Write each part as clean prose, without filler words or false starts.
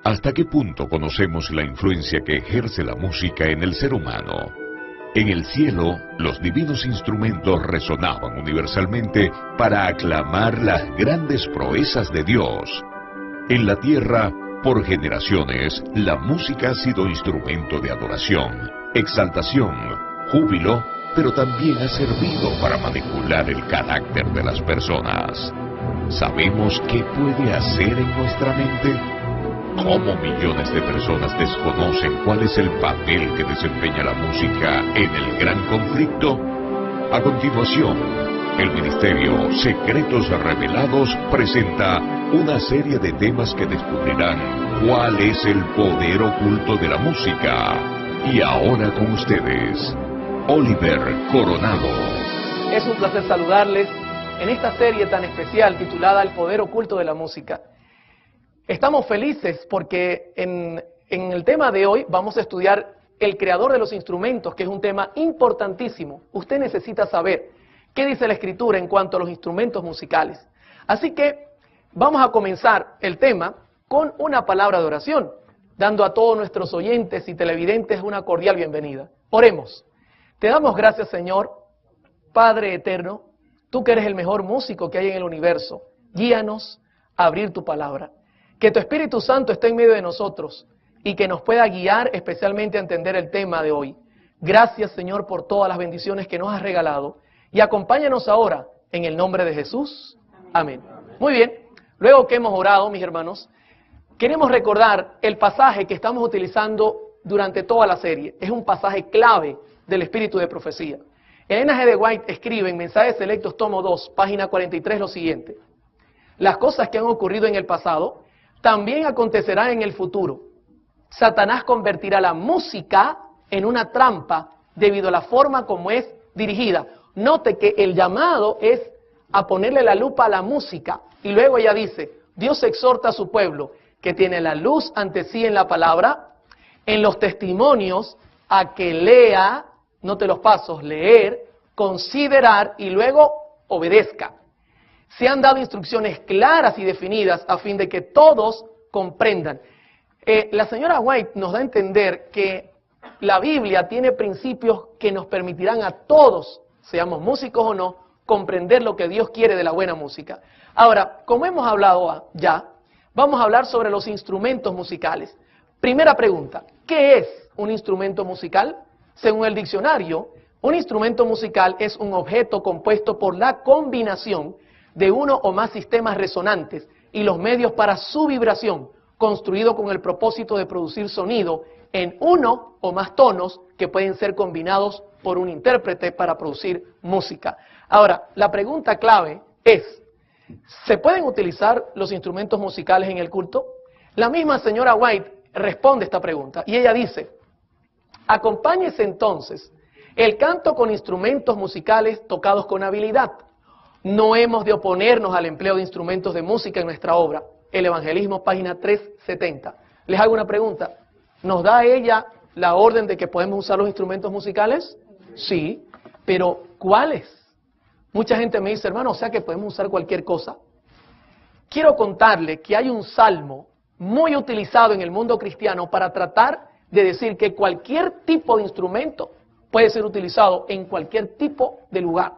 ¿Hasta qué punto conocemos la influencia que ejerce la música en el ser humano? En el cielo, los divinos instrumentos resonaban universalmente para aclamar las grandes proezas de Dios. En la tierra, por generaciones, la música ha sido instrumento de adoración, exaltación, júbilo, pero también ha servido para manipular el carácter de las personas. ¿Sabemos qué puede hacer en nuestra mente? ¿Cómo millones de personas desconocen cuál es el papel que desempeña la música en el gran conflicto? A continuación, el Ministerio Secretos Revelados presenta una serie de temas que descubrirán cuál es el poder oculto de la música. Y ahora con ustedes, Oliver Coronado. Es un placer saludarles en esta serie tan especial titulada El poder oculto de la música. Estamos felices porque en el tema de hoy vamos a estudiar el creador de los instrumentos, que es un tema importantísimo. Usted necesita saber qué dice la Escritura en cuanto a los instrumentos musicales. Así que vamos a comenzar el tema con una palabra de oración, dando a todos nuestros oyentes y televidentes una cordial bienvenida. Oremos. Te damos gracias, Señor, Padre eterno, tú que eres el mejor músico que hay en el universo. Guíanos a abrir tu palabra. Que tu Espíritu Santo esté en medio de nosotros y que nos pueda guiar especialmente a entender el tema de hoy. Gracias, Señor, por todas las bendiciones que nos has regalado y acompáñanos ahora en el nombre de Jesús. Amén. Muy bien, luego que hemos orado, mis hermanos, queremos recordar el pasaje que estamos utilizando durante toda la serie. Es un pasaje clave del espíritu de profecía. Elena G. de White escribe en Mensajes Selectos, tomo 2, página 43, lo siguiente: las cosas que han ocurrido en el pasado también acontecerán en el futuro. Satanás convertirá la música en una trampa debido a la forma como es dirigida. Note que el llamado es a ponerle la lupa a la música. Y luego ella dice, Dios exhorta a su pueblo que tiene la luz ante sí en la palabra, en los testimonios, a que lea, note los pasos, leer, considerar y luego obedezca. Se han dado instrucciones claras y definidas a fin de que todos comprendan. La señora White nos da a entender que la Biblia tiene principios que nos permitirán a todos, seamos músicos o no, comprender lo que Dios quiere de la buena música. Ahora, como hemos hablado ya, vamos a hablar sobre los instrumentos musicales. Primera pregunta, ¿qué es un instrumento musical? Según el diccionario, un instrumento musical es un objeto compuesto por la combinación de uno o más sistemas resonantes y los medios para su vibración, construido con el propósito de producir sonido en uno o más tonos que pueden ser combinados por un intérprete para producir música. Ahora, la pregunta clave es, ¿se pueden utilizar los instrumentos musicales en el culto? La misma señora White responde esta pregunta y ella dice, acompáñese entonces el canto con instrumentos musicales tocados con habilidad. No hemos de oponernos al empleo de instrumentos de música en nuestra obra. El Evangelismo, página 370. Les hago una pregunta. ¿Nos da ella la orden de que podemos usar los instrumentos musicales? Sí, pero ¿cuáles? Mucha gente me dice, hermano, o sea que podemos usar cualquier cosa. Quiero contarle que hay un salmo muy utilizado en el mundo cristiano para tratar de decir que cualquier tipo de instrumento puede ser utilizado en cualquier tipo de lugar.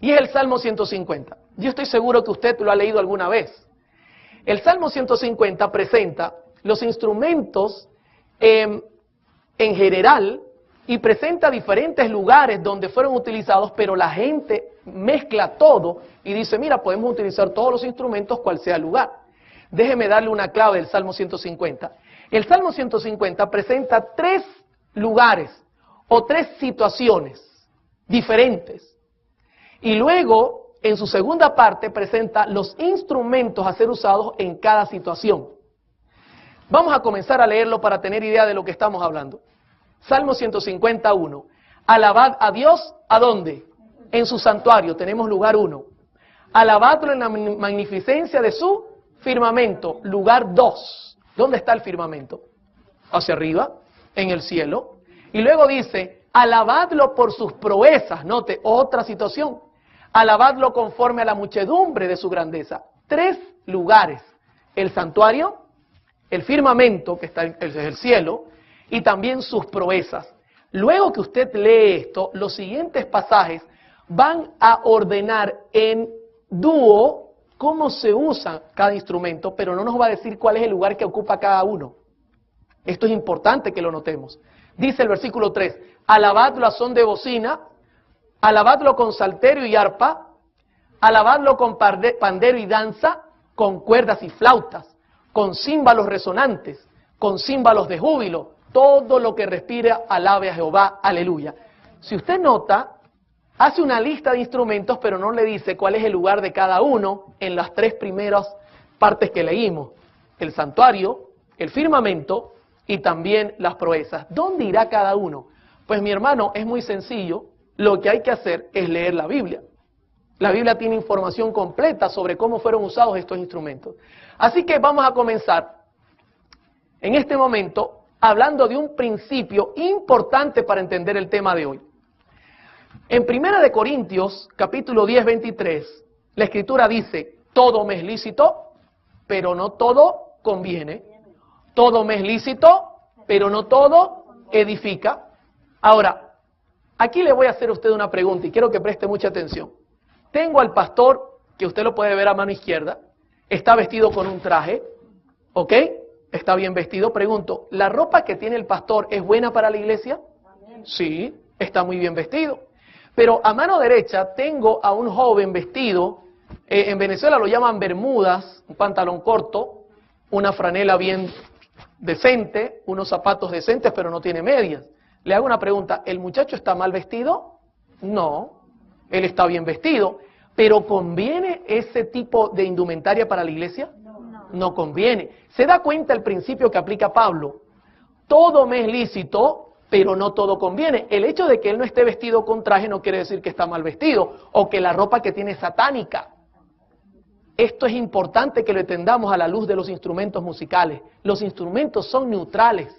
Y es el Salmo 150. Yo estoy seguro que usted lo ha leído alguna vez. El Salmo 150 presenta los instrumentos en general y presenta diferentes lugares donde fueron utilizados, pero la gente mezcla todo y dice, mira, podemos utilizar todos los instrumentos cual sea el lugar. Déjeme darle una clave del Salmo 150. El Salmo 150 presenta 3 lugares o 3 situaciones diferentes. Y luego, en su segunda parte, presenta los instrumentos a ser usados en cada situación. Vamos a comenzar a leerlo para tener idea de lo que estamos hablando. Salmo 151. Alabad a Dios, ¿a dónde? En su santuario, tenemos lugar 1. Alabadlo en la magnificencia de su firmamento, lugar 2. ¿Dónde está el firmamento? Hacia arriba, en el cielo. Y luego dice, alabadlo por sus proezas. Note, otra situación. Alabadlo conforme a la muchedumbre de su grandeza. 3 lugares. El santuario, el firmamento, que está en el cielo, y también sus proezas. Luego que usted lee esto, los siguientes pasajes van a ordenar en dúo cómo se usa cada instrumento, pero no nos va a decir cuál es el lugar que ocupa cada uno. Esto es importante que lo notemos. Dice el versículo 3, alabadlo a son de bocina, alabadlo con salterio y arpa, alabadlo con pandero y danza, con cuerdas y flautas, con címbalos resonantes, con címbalos de júbilo, todo lo que respira alabe a Jehová, aleluya. Si usted nota, hace una lista de instrumentos, pero no le dice cuál es el lugar de cada uno en las tres primeras partes que leímos. El santuario, el firmamento y también las proezas. ¿Dónde irá cada uno? Pues mi hermano, es muy sencillo. Lo que hay que hacer es leer la Biblia. La Biblia tiene información completa sobre cómo fueron usados estos instrumentos. Así que vamos a comenzar en este momento hablando de un principio importante para entender el tema de hoy. En 1 de Corintios, capítulo 10, 23, la Escritura dice, todo me es lícito, pero no todo conviene. Todo me es lícito, pero no todo edifica. Ahora, aquí le voy a hacer a usted una pregunta y quiero que preste mucha atención. Tengo al pastor, que usted lo puede ver a mano izquierda, está vestido con un traje, ¿ok? Está bien vestido. Pregunto, ¿la ropa que tiene el pastor es buena para la iglesia? Sí, está muy bien vestido. Pero a mano derecha tengo a un joven vestido, en Venezuela lo llaman bermudas, un pantalón corto, una franela bien decente, unos zapatos decentes, pero no tiene medias. Le hago una pregunta, ¿el muchacho está mal vestido? No, él está bien vestido. ¿Pero conviene ese tipo de indumentaria para la iglesia? No conviene. ¿Se da cuenta el principio que aplica Pablo? Todo me es lícito, pero no todo conviene. El hecho de que él no esté vestido con traje no quiere decir que está mal vestido o que la ropa que tiene es satánica. Esto es importante que lo entendamos a la luz de los instrumentos musicales. Los instrumentos son neutrales,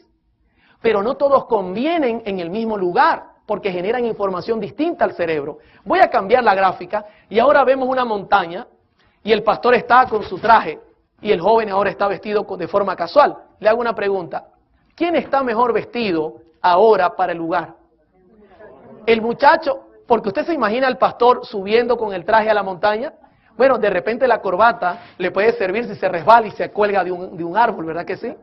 pero no todos convienen en el mismo lugar porque generan información distinta al cerebro. Voy a cambiar la gráfica y ahora vemos una montaña y el pastor está con su traje y el joven ahora está vestido de forma casual. Le hago una pregunta. ¿Quién está mejor vestido ahora para el lugar? El muchacho, porque usted se imagina al pastor subiendo con el traje a la montaña. Bueno, de repente la corbata le puede servir si se resbala y se cuelga de un árbol, ¿verdad que sí?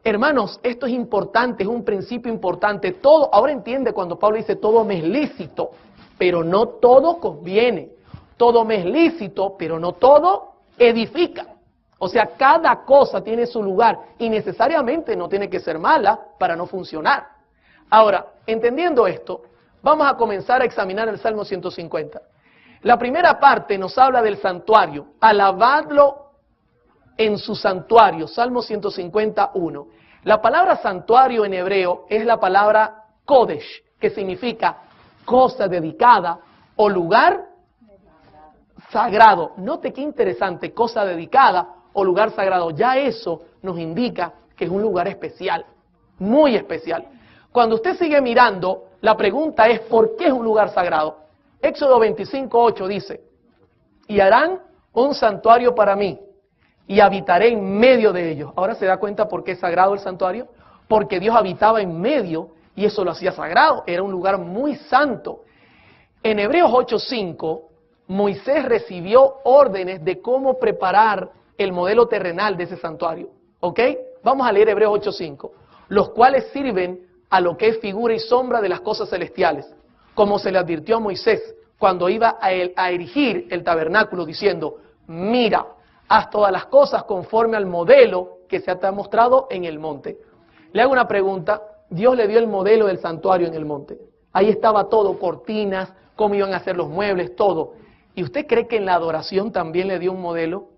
Hermanos, esto es importante, es un principio importante. Todo, ahora entiende cuando Pablo dice todo me es lícito, pero no todo conviene. Todo me es lícito, pero no todo edifica. O sea, cada cosa tiene su lugar y necesariamente no tiene que ser mala para no funcionar. Ahora, entendiendo esto, vamos a comenzar a examinar el Salmo 150. La primera parte nos habla del santuario. Alabadlo en su santuario. Salmo 151. La palabra santuario en hebreo es la palabra Kodesh, que significa cosa dedicada o lugar sagrado. Note qué interesante, cosa dedicada o lugar sagrado. Ya eso nos indica que es un lugar especial, muy especial. Cuando usted sigue mirando, la pregunta es ¿por qué es un lugar sagrado? Éxodo 25:8 dice, y harán un santuario para mí, y habitaré en medio de ellos. Ahora se da cuenta por qué es sagrado el santuario, porque Dios habitaba en medio, y eso lo hacía sagrado, era un lugar muy santo. En Hebreos 8:5, Moisés recibió órdenes de cómo preparar el modelo terrenal de ese santuario. ¿Ok? Vamos a leer Hebreos 8:5, los cuales sirven a lo que es figura y sombra de las cosas celestiales, como se le advirtió a Moisés cuando iba a erigir el tabernáculo, diciendo, mira, haz todas las cosas conforme al modelo que se te ha mostrado en el monte. Le hago una pregunta, Dios le dio el modelo del santuario en el monte. Ahí estaba todo, cortinas, cómo iban a hacer los muebles, todo. ¿Y usted cree que en la adoración también le dio un modelo?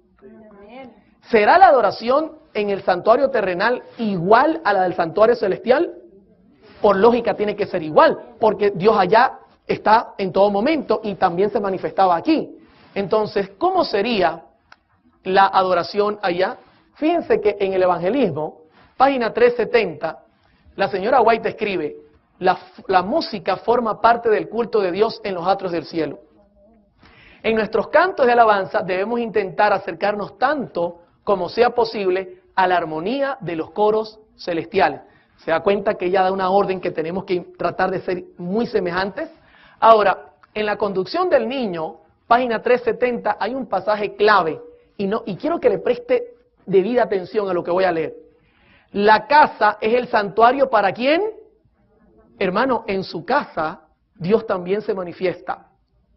¿Será la adoración en el santuario terrenal igual a la del santuario celestial? Por lógica tiene que ser igual, porque Dios allá está en todo momento y también se manifestaba aquí. Entonces, ¿cómo sería la adoración allá? Fíjense que en el evangelismo, página 370, la señora White escribe, la música forma parte del culto de Dios en los atrios del cielo. En nuestros cantos de alabanza debemos intentar acercarnos tanto como sea posible a la armonía de los coros celestiales. Se da cuenta que ella da una orden que tenemos que tratar de ser muy semejantes. Ahora, en la conducción del niño, página 370, hay un pasaje clave y quiero que le preste debida atención a lo que voy a leer. La casa es el santuario ¿para quién? Hermano, en su casa Dios también se manifiesta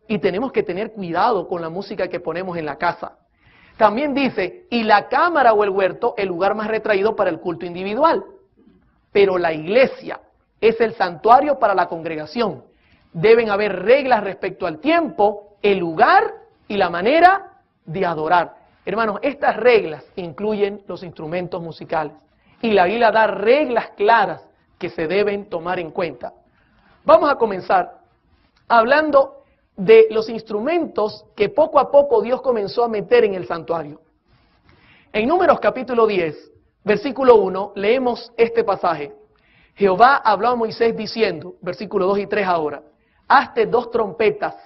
y tenemos que tener cuidado con la música que ponemos en la casa. También dice, y la cámara o el huerto, el lugar más retraído para el culto individual. Pero la iglesia es el santuario para la congregación. Deben haber reglas respecto al tiempo, el lugar y la manera de adorar. Hermanos, estas reglas incluyen los instrumentos musicales. Y la Biblia da reglas claras que se deben tomar en cuenta. Vamos a comenzar hablando de los instrumentos que poco a poco Dios comenzó a meter en el santuario. En Números capítulo 10, versículo 1, leemos este pasaje. Jehová habló a Moisés diciendo, versículo 2 y 3 ahora, hazte 2 trompetas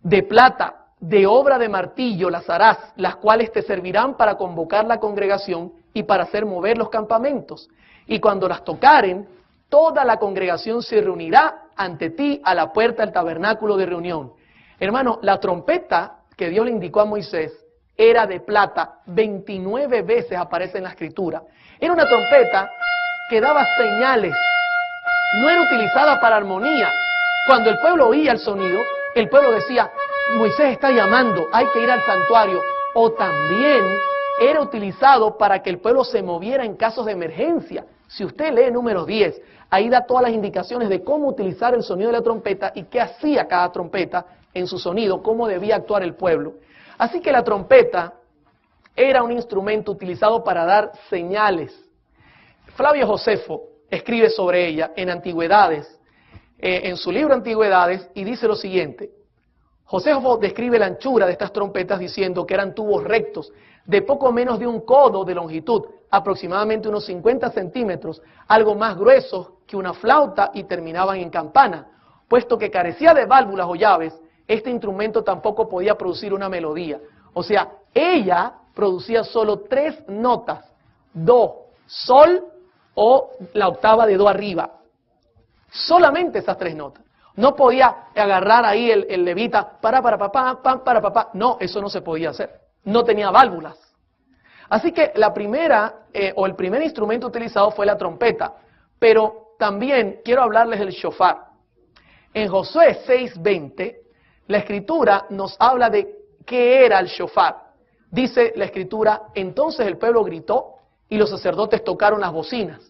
de plata, de obra de martillo las harás, las cuales te servirán para convocar la congregación y para hacer mover los campamentos. Y cuando las tocaren, toda la congregación se reunirá ante ti a la puerta del tabernáculo de reunión. Hermano, la trompeta que Dios le indicó a Moisés era de plata, 29 veces aparece en la escritura. Era una trompeta que daba señales, no era utilizada para armonía. Cuando el pueblo oía el sonido, el pueblo decía, Moisés está llamando, hay que ir al santuario. O también era utilizado para que el pueblo se moviera en casos de emergencia. Si usted lee Números 10, ahí da todas las indicaciones de cómo utilizar el sonido de la trompeta y qué hacía cada trompeta en su sonido, cómo debía actuar el pueblo. Así que la trompeta era un instrumento utilizado para dar señales. Flavio Josefo escribe sobre ella en Antigüedades, en su libro Antigüedades, y dice lo siguiente. Josefo describe la anchura de estas trompetas diciendo que eran tubos rectos de poco menos de un codo de longitud, aproximadamente unos 50 centímetros, algo más gruesos que una flauta y terminaban en campana. Puesto que carecía de válvulas o llaves, este instrumento tampoco podía producir una melodía. O sea, ella producía solo 3 notas, do, sol o la octava de do arriba. Solamente esas 3 notas. No podía agarrar ahí el levita, para papá. No, eso no se podía hacer. No tenía válvulas. Así que la primera, el primer instrumento utilizado fue la trompeta. Pero también quiero hablarles del shofar. En Josué 6:20, la Escritura nos habla de qué era el shofar. Dice la Escritura, entonces el pueblo gritó y los sacerdotes tocaron las bocinas.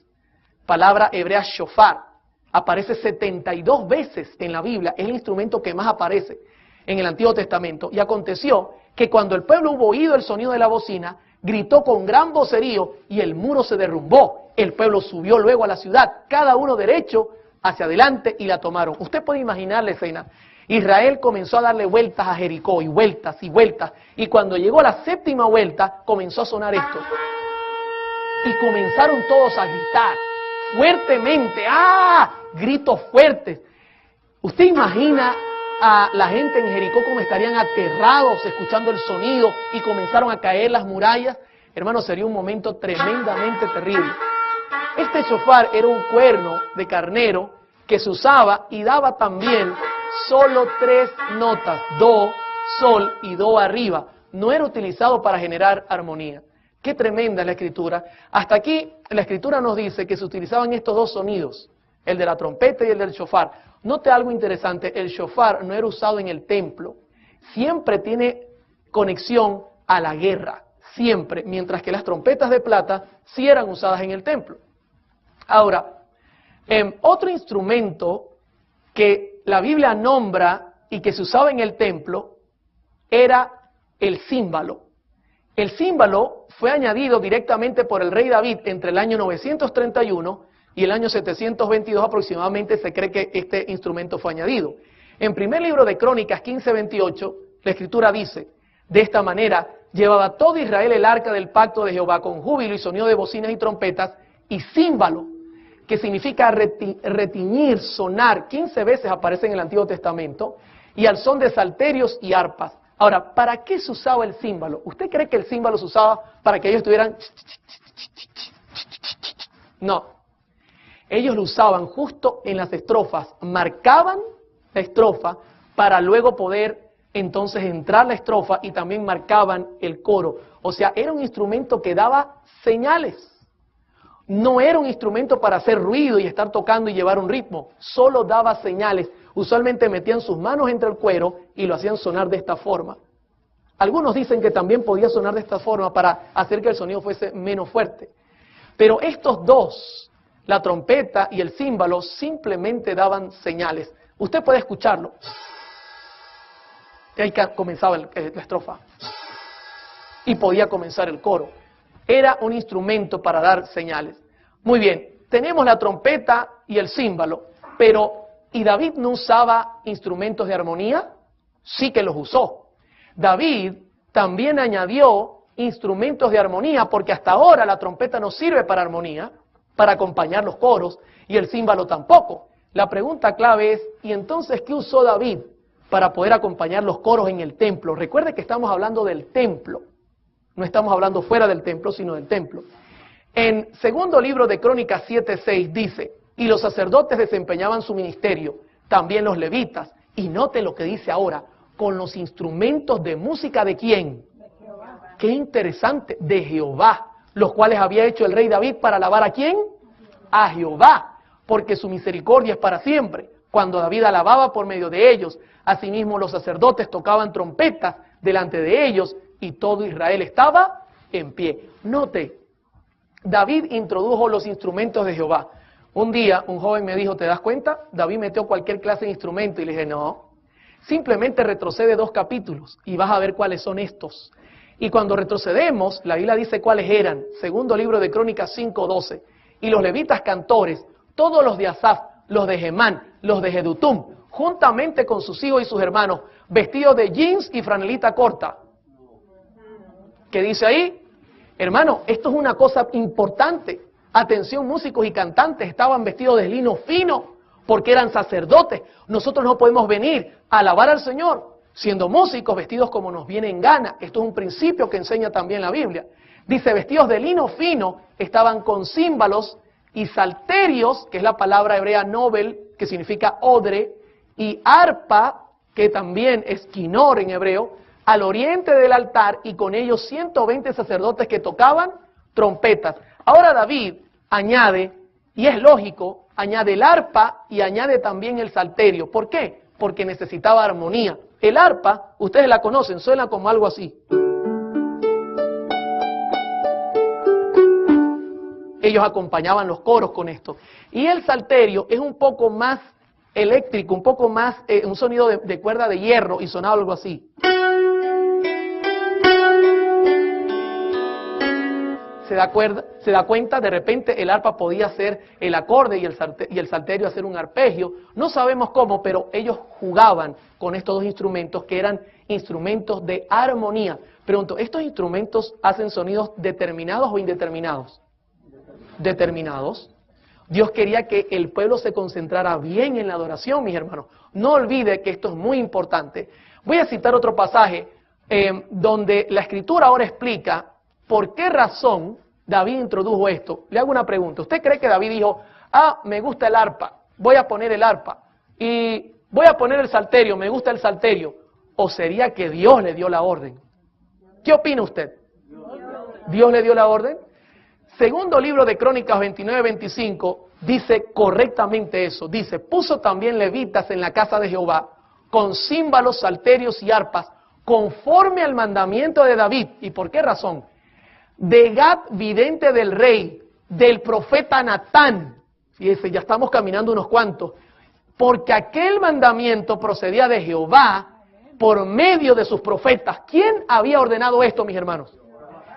Palabra hebrea shofar. Aparece 72 veces en la Biblia, es el instrumento que más aparece en el Antiguo Testamento. Y aconteció que cuando el pueblo hubo oído el sonido de la bocina, gritó con gran vocerío y el muro se derrumbó. El pueblo subió luego a la ciudad, cada uno derecho hacia adelante y la tomaron. Usted puede imaginar la escena. Israel comenzó a darle vueltas a Jericó y vueltas y vueltas. Y cuando llegó a la 7ª vuelta, comenzó a sonar esto. Y comenzaron todos a gritar fuertemente, ¡ah! Gritos fuertes. ¿Usted imagina a la gente en Jericó como estarían aterrados escuchando el sonido y comenzaron a caer las murallas? Hermano, sería un momento tremendamente terrible. Este shofar era un cuerno de carnero que se usaba y daba también solo 3 notas, do, sol y do arriba. No era utilizado para generar armonía. Qué tremenda es la Escritura. Hasta aquí la Escritura nos dice que se utilizaban estos 2 sonidos, el de la trompeta y el del shofar. Note algo interesante, el shofar no era usado en el templo. Siempre tiene conexión a la guerra, siempre, mientras que las trompetas de plata sí eran usadas en el templo. Ahora, otro instrumento que la Biblia nombra y que se usaba en el templo era el címbalo. El címbalo fue añadido directamente por el rey David entre el año 931 y el año 722 aproximadamente se cree que este instrumento fue añadido. En primer libro de Crónicas 15:28, la Escritura dice, de esta manera llevaba todo Israel el arca del pacto de Jehová con júbilo y sonido de bocinas y trompetas y címbalo, que significa retiñir, sonar, 15 veces aparece en el Antiguo Testamento, y al son de salterios y arpas. Ahora, ¿para qué se usaba el címbalo? ¿Usted cree que el címbalo se usaba para que ellos estuvieran? No. Ellos lo usaban justo en las estrofas. Marcaban la estrofa para luego poder entonces entrar la estrofa y también marcaban el coro. O sea, era un instrumento que daba señales. No era un instrumento para hacer ruido y estar tocando y llevar un ritmo. Solo daba señales. Usualmente metían sus manos entre el cuero y lo hacían sonar de esta forma. Algunos dicen que también podía sonar de esta forma para hacer que el sonido fuese menos fuerte. Pero estos dos, la trompeta y el címbalo, simplemente daban señales. Usted puede escucharlo. Ahí comenzaba la estrofa. Y podía comenzar el coro. Era un instrumento para dar señales. Muy bien, tenemos la trompeta y el címbalo, pero ¿y David no usaba instrumentos de armonía? Sí que los usó. David también añadió instrumentos de armonía, porque hasta ahora la trompeta no sirve para armonía, para acompañar los coros, y el címbalo tampoco. La pregunta clave es, ¿y entonces qué usó David para poder acompañar los coros en el templo? Recuerde que estamos hablando del templo. No estamos hablando fuera del templo, sino del templo. En segundo libro de Crónicas 7:6 dice, y los sacerdotes desempeñaban su ministerio, también los levitas. Y note lo que dice ahora, con los instrumentos de música ¿de quién? De Jehová. Qué interesante, de Jehová, los cuales había hecho el rey David para alabar ¿a quién? A Jehová, porque su misericordia es para siempre. Cuando David alababa por medio de ellos, asimismo los sacerdotes tocaban trompetas delante de ellos, y todo Israel estaba en pie. Note, David introdujo los instrumentos de Jehová. Un día un joven me dijo, ¿te das cuenta? David metió cualquier clase de instrumento. Y le dije, no, simplemente retrocede 2 capítulos y vas a ver cuáles son estos. Y cuando retrocedemos, la Biblia dice cuáles eran. Segundo libro de Crónicas 5:12. Y los levitas cantores, todos los de Asaf, los de Gemán, los de Jedutum, juntamente con sus hijos y sus hermanos, vestidos de jeans y franelita corta. ¿Qué dice ahí? Hermano, esto es una cosa importante. Atención, músicos y cantantes, estaban vestidos de lino fino, porque eran sacerdotes. Nosotros no podemos venir a alabar al Señor siendo músicos vestidos como nos viene en gana. Esto es un principio que enseña también la Biblia. Dice, vestidos de lino fino, estaban con címbalos y salterios, que es la palabra hebrea nobel, que significa odre, y arpa, que también es quinor en hebreo, al oriente del altar, y con ellos 120 sacerdotes que tocaban trompetas. Ahora David añade, y es lógico, añade el arpa y añade también el salterio. ¿Por qué? Porque necesitaba armonía. El arpa, ustedes la conocen, suena como algo así. Ellos acompañaban los coros con esto. Y el salterio es un poco más eléctrico, un poco más, un sonido de cuerda de hierro, y sonaba algo así. Se da cuenta, de repente el arpa podía ser el acorde y el salterio hacer un arpegio. No sabemos cómo, pero ellos jugaban con estos dos instrumentos que eran instrumentos de armonía. Pregunto, ¿estos instrumentos hacen sonidos determinados o indeterminados? Determinados. Dios quería que el pueblo se concentrara bien en la adoración, mis hermanos. No olvide que esto es muy importante. Voy a citar otro pasaje donde la Escritura ahora explica por qué razón David introdujo esto. Le hago una pregunta. ¿Usted cree que David dijo, me gusta el arpa, voy a poner el arpa, y voy a poner el salterio, me gusta el salterio? ¿O sería que Dios le dio la orden? ¿Qué opina usted? ¿Dios le dio la orden? Segundo libro de Crónicas 29:25 dice correctamente eso. Dice, puso también levitas en la casa de Jehová, con címbalos, salterios y arpas, conforme al mandamiento de David. ¿Y por qué razón? De Gad, vidente del rey, del profeta Natán. Fíjese, ya estamos caminando unos cuantos. Porque aquel mandamiento procedía de Jehová por medio de sus profetas. ¿Quién había ordenado esto, mis hermanos?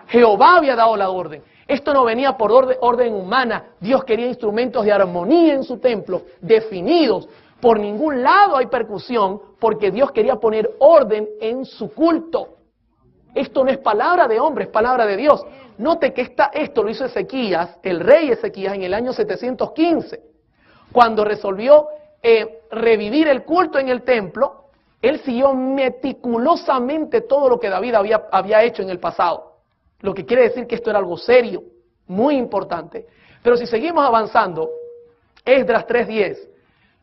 Jehová había dado la orden. Esto no venía por orden humana. Dios quería instrumentos de armonía en su templo, definidos. Por ningún lado hay percusión, porque Dios quería poner orden en su culto. Esto no es palabra de hombre, es palabra de Dios. Note que esto lo hizo Ezequías, el rey Ezequías, en el año 715, cuando resolvió revivir el culto en el templo. Él siguió meticulosamente todo lo que David había hecho en el pasado. Lo que quiere decir que esto era algo serio, muy importante. Pero si seguimos avanzando, Esdras 3:10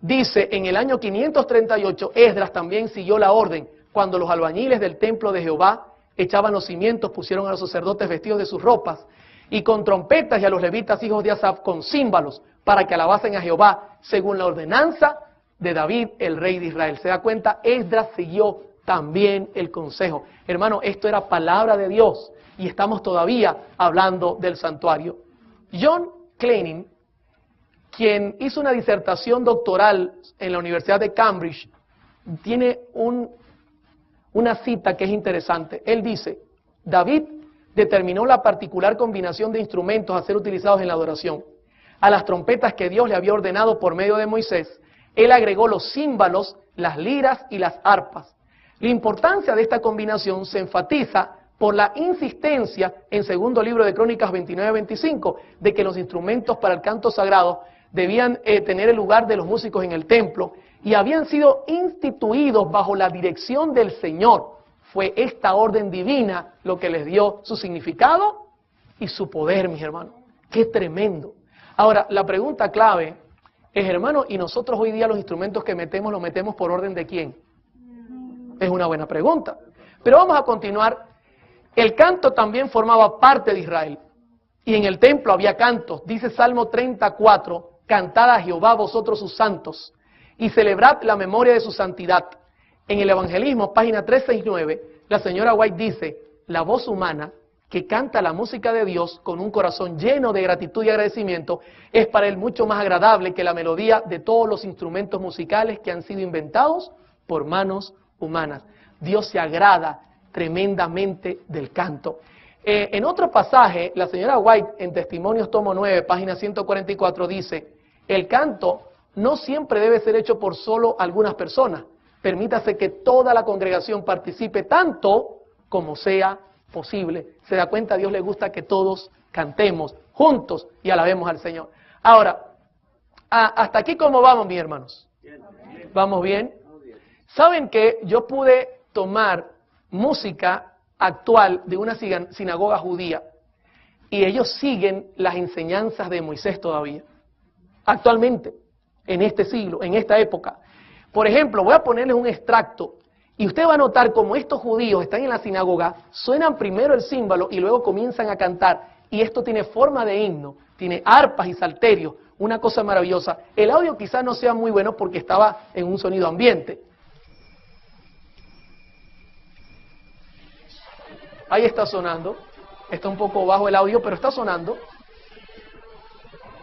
dice, en el año 538, Esdras también siguió la orden cuando los albañiles del templo de Jehová echaban los cimientos, pusieron a los sacerdotes vestidos de sus ropas, y con trompetas, y a los levitas hijos de Asaf con címbalos, para que alabasen a Jehová, según la ordenanza de David, el rey de Israel. ¿Se da cuenta? Esdras siguió también el consejo. Hermano, esto era palabra de Dios, y estamos todavía hablando del santuario. John Kleining, quien hizo una disertación doctoral en la Universidad de Cambridge, tiene una cita que es interesante. Él dice, David determinó la particular combinación de instrumentos a ser utilizados en la adoración. A las trompetas que Dios le había ordenado por medio de Moisés, él agregó los címbalos, las liras y las arpas. La importancia de esta combinación se enfatiza por la insistencia en segundo libro de Crónicas 29-25 de que los instrumentos para el canto sagrado debían tener el lugar de los músicos en el templo y habían sido instituidos bajo la dirección del Señor. Fue esta orden divina lo que les dio su significado y su poder, mis hermanos. ¡Qué tremendo! Ahora, la pregunta clave es, hermano, ¿y nosotros hoy día los instrumentos que metemos, los metemos por orden de quién? Es una buena pregunta. Pero vamos a continuar. El canto también formaba parte de Israel. Y en el templo había cantos. Dice Salmo 34, cantad a Jehová vosotros sus santos, y celebrad la memoria de su santidad. En el Evangelismo, página 369, la señora White dice, la voz humana que canta la música de Dios con un corazón lleno de gratitud y agradecimiento es para él mucho más agradable que la melodía de todos los instrumentos musicales que han sido inventados por manos humanas. Dios se agrada tremendamente del canto. En otro pasaje, la señora White, en Testimonios tomo 9, página 144, dice, el canto no siempre debe ser hecho por solo algunas personas. Permítase que toda la congregación participe tanto como sea posible. Se da cuenta, a Dios le gusta que todos cantemos juntos y alabemos al Señor. Ahora, hasta aquí ¿cómo vamos, mis hermanos? ¿Vamos bien? ¿Saben que yo pude tomar música actual de una sinagoga judía y ellos siguen las enseñanzas de Moisés todavía? Actualmente, en este siglo, en esta época. Por ejemplo, voy a ponerles un extracto y usted va a notar cómo estos judíos están en la sinagoga, suenan primero el címbalo y luego comienzan a cantar. Y esto tiene forma de himno, tiene arpas y salterios, una cosa maravillosa. El audio quizás no sea muy bueno porque estaba en un sonido ambiente. Ahí está sonando, está un poco bajo el audio, pero está sonando.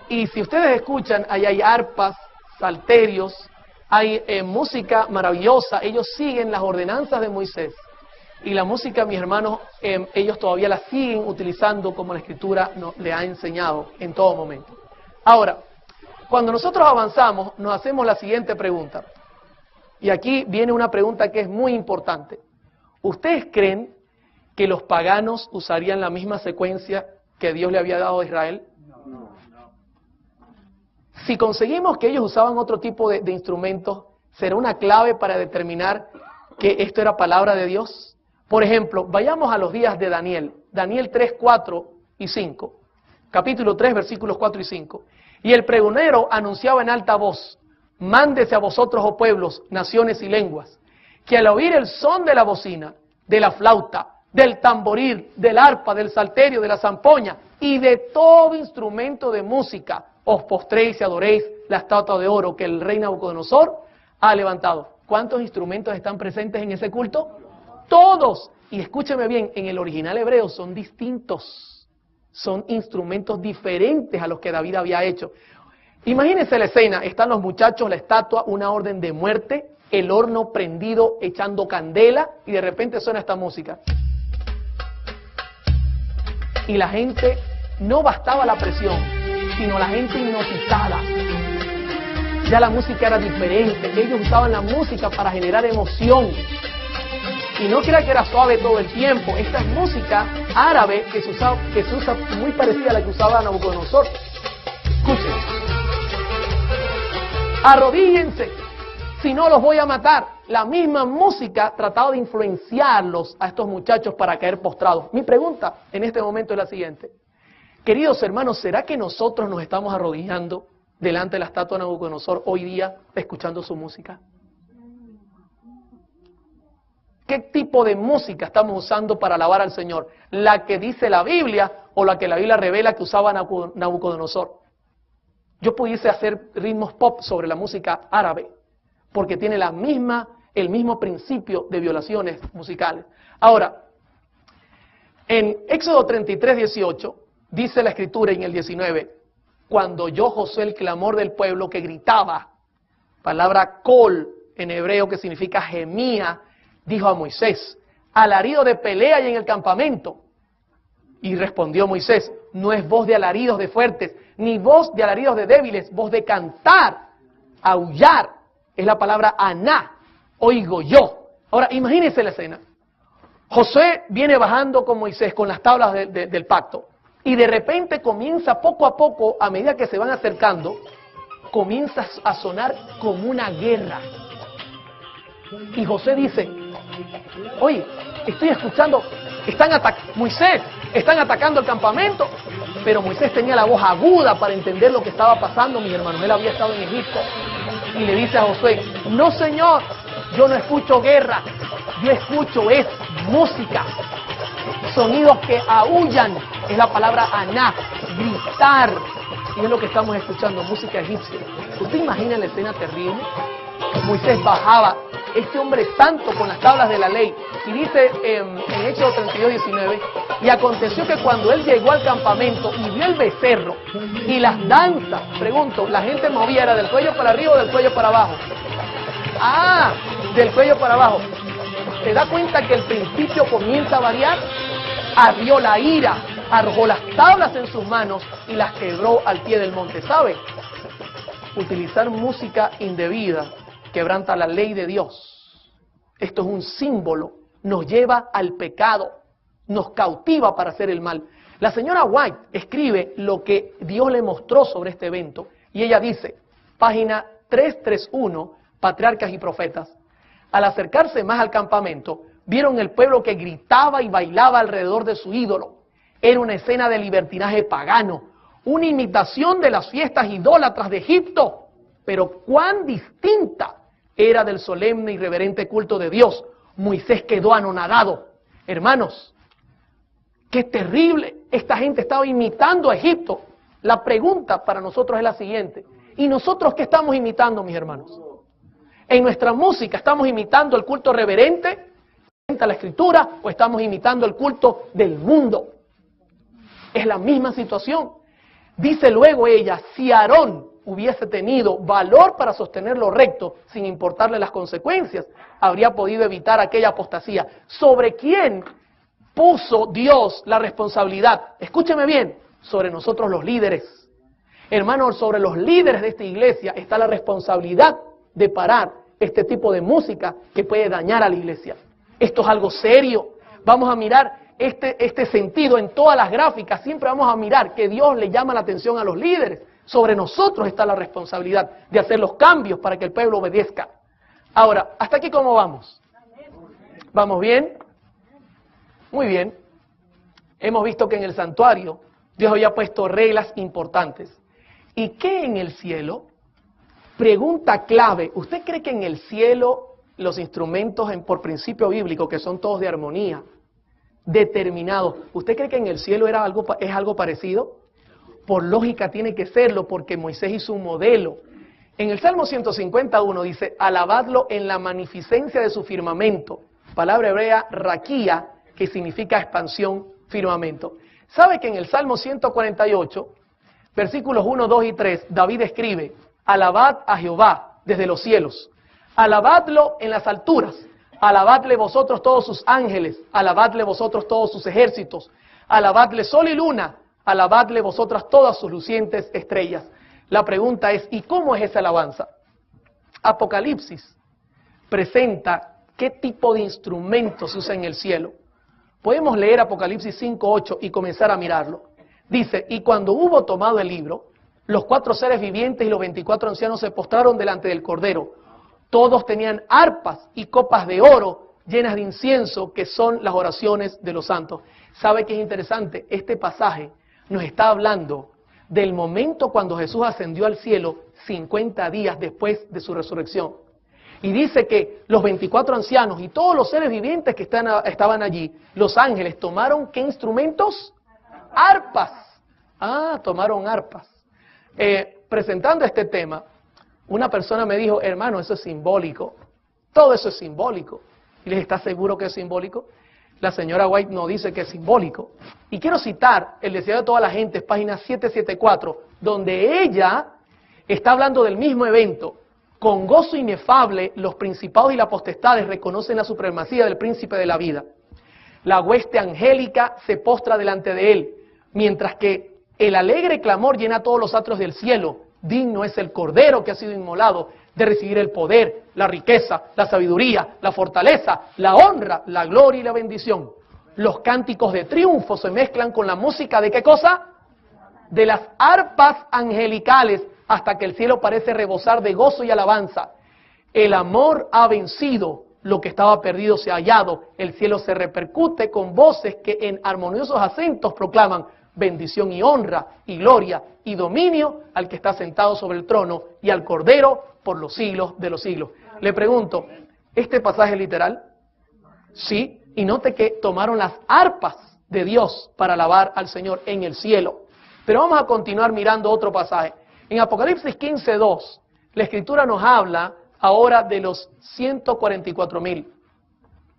Y si ustedes escuchan, ahí hay arpas, salterios, hay música maravillosa. Ellos siguen las ordenanzas de Moisés. Y la música, mis hermanos, ellos todavía la siguen utilizando como la Escritura le ha enseñado en todo momento. Ahora, cuando nosotros avanzamos, nos hacemos la siguiente pregunta. Y aquí viene una pregunta que es muy importante. ¿Ustedes creen que los paganos usarían la misma secuencia que Dios le había dado a Israel? Si conseguimos que ellos usaban otro tipo de instrumentos, ¿será una clave para determinar que esto era palabra de Dios? Por ejemplo, vayamos a los días de Daniel. Daniel 3, 4 y 5. Capítulo 3, versículos 4 y 5. Y el pregonero anunciaba en alta voz, mándese a vosotros, oh pueblos, naciones y lenguas, que al oír el son de la bocina, de la flauta, del tamboril, del arpa, del salterio, de la zampoña y de todo instrumento de música, os postréis y adoréis la estatua de oro que el rey Nabucodonosor ha levantado. ¿Cuántos instrumentos están presentes en ese culto? Todos. Y escúcheme bien, en el original hebreo son distintos. Son instrumentos diferentes a los que David había hecho. Imagínense la escena, están los muchachos, la estatua, una orden de muerte, el horno prendido echando candela y de repente suena esta música. Y la gente, no bastaba la presión, sino la gente hipnotizada. Ya la música era diferente, ellos usaban la música para generar emoción. Y no crea que era suave todo el tiempo, esta es música árabe que se usa muy parecida a la que usaba Nabucodonosor. Escuchen. Arrodíllense, Si no, los voy a matar. La misma música trataba de influenciarlos a estos muchachos para caer postrados. Mi pregunta en este momento es la siguiente. Queridos hermanos, ¿será que nosotros nos estamos arrodillando delante de la estatua de Nabucodonosor hoy día escuchando su música? ¿Qué tipo de música estamos usando para alabar al Señor? ¿La que dice la Biblia o la que la Biblia revela que usaba Nabucodonosor? Yo pudiese hacer ritmos pop sobre la música árabe, porque tiene el mismo principio de violaciones musicales. Ahora, en Éxodo 33, 18, dice la Escritura en el 19, cuando oyó Josué el clamor del pueblo que gritaba, palabra col en hebreo que significa gemía, dijo a Moisés, alarido de pelea hay en el campamento. Y respondió Moisés, no es voz de alaridos de fuertes, ni voz de alaridos de débiles, voz de cantar, aullar, es la palabra aná, oigo yo. Ahora, imagínense la escena. Josué viene bajando con Moisés con las tablas del pacto, y de repente comienza poco a poco, a medida que se van acercando, comienza a sonar como una guerra. Y Josué dice, oye, estoy escuchando, Moisés, están atacando el campamento, pero Moisés tenía la voz aguda para entender lo que estaba pasando, mis hermanos, él había estado en Egipto, y le dice a Josué, no señor, yo no escucho guerra, yo escucho es música, sonidos que aúllan, es la palabra aná, gritar, y es lo que estamos escuchando, música egipcia. ¿Usted imagina la escena terrible? Moisés bajaba, este hombre santo con las tablas de la ley, y dice en Éxodo 32, 19, y aconteció que cuando él llegó al campamento y vio el becerro y las danzas, pregunto, la gente movía, ¿era del cuello para arriba o del cuello para abajo? Ah, del cuello para abajo. ¿Se da cuenta que el principio comienza a variar? Ardió la ira, arrojó las tablas en sus manos y las quebró al pie del monte. ¿Sabe? Utilizar música indebida quebranta la ley de Dios. Esto es un símbolo, nos lleva al pecado, nos cautiva para hacer el mal. La señora White escribe lo que Dios le mostró sobre este evento y ella dice, página 331, Patriarcas y Profetas, al acercarse más al campamento, vieron el pueblo que gritaba y bailaba alrededor de su ídolo. Era una escena de libertinaje pagano, una imitación de las fiestas idólatras de Egipto, pero cuán distinta era del solemne y reverente culto de Dios. Moisés quedó anonadado. Hermanos, qué terrible, esta gente estaba imitando a Egipto. La pregunta para nosotros es la siguiente, ¿y nosotros qué estamos imitando, mis hermanos? En nuestra música, ¿estamos imitando el culto reverente a la Escritura o estamos imitando el culto del mundo? Es la misma situación. Dice luego ella, si Aarón hubiese tenido valor para sostener lo recto sin importarle las consecuencias, habría podido evitar aquella apostasía. ¿Sobre quién puso Dios la responsabilidad? Escúcheme bien, sobre nosotros los líderes. Hermanos, sobre los líderes de esta iglesia está la responsabilidad de parar este tipo de música que puede dañar a la iglesia. Esto es algo serio. Vamos a mirar este sentido en todas las gráficas. Siempre vamos a mirar que Dios le llama la atención a los líderes. Sobre nosotros está la responsabilidad de hacer los cambios para que el pueblo obedezca. Ahora, ¿hasta aquí cómo vamos? ¿Vamos bien? Muy bien. Hemos visto que en el santuario Dios había puesto reglas importantes. ¿Y qué en el cielo? Pregunta clave. ¿Usted cree que en el cielo los instrumentos por principio bíblico, que son todos de armonía, determinados, ¿usted cree que en el cielo es algo parecido? Por lógica tiene que serlo, porque Moisés hizo un modelo. En el Salmo 151 dice, alabadlo en la magnificencia de su firmamento. Palabra hebrea, raquía, que significa expansión, firmamento. ¿Sabe que en el Salmo 148, versículos 1, 2 y 3, David escribe, alabad a Jehová desde los cielos, alabadlo en las alturas, alabadle vosotros todos sus ángeles, alabadle vosotros todos sus ejércitos, alabadle sol y luna, alabadle vosotras todas sus lucientes estrellas. La pregunta es, ¿y cómo es esa alabanza? Apocalipsis presenta qué tipo de instrumentos se usa en el cielo. Podemos leer Apocalipsis 5:8 y comenzar a mirarlo. Dice, y cuando hubo tomado el libro, los 4 seres vivientes y los 24 ancianos se postraron delante del Cordero, Todos tenían arpas y copas de oro llenas de incienso, que son las oraciones de los santos. ¿Sabe qué es interesante? Este pasaje nos está hablando del momento cuando Jesús ascendió al cielo 50 días después de su resurrección. Y dice que los 24 ancianos y todos los seres vivientes que estaban allí, los ángeles, tomaron ¿qué instrumentos? Arpas. Tomaron arpas. Presentando este tema, una persona me dijo, hermano, eso es simbólico. Todo eso es simbólico. Y les ¿está seguro que es simbólico? La señora White no dice que es simbólico. Y quiero citar El deseo de toda la gente, página 774, donde ella está hablando del mismo evento. Con gozo inefable, los principados y las potestades reconocen la supremacía del príncipe de la vida. La hueste angélica se postra delante de él, mientras que el alegre clamor llena todos los atrios del cielo. Digno es el Cordero que ha sido inmolado de recibir el poder, la riqueza, la sabiduría, la fortaleza, la honra, la gloria y la bendición. Los cánticos de triunfo se mezclan con la música ¿de qué cosa? De las arpas angelicales, hasta que el cielo parece rebosar de gozo y alabanza. El amor ha vencido, lo que estaba perdido se ha hallado. El cielo se repercute con voces que en armoniosos acentos proclaman bendición y honra y gloria y dominio al que está sentado sobre el trono y al Cordero por los siglos de los siglos. Le pregunto, ¿este pasaje es literal? Sí, y note que tomaron las arpas de Dios para alabar al Señor en el cielo. Pero vamos a continuar mirando otro pasaje. En Apocalipsis 15:2, la Escritura nos habla ahora de los 144,000.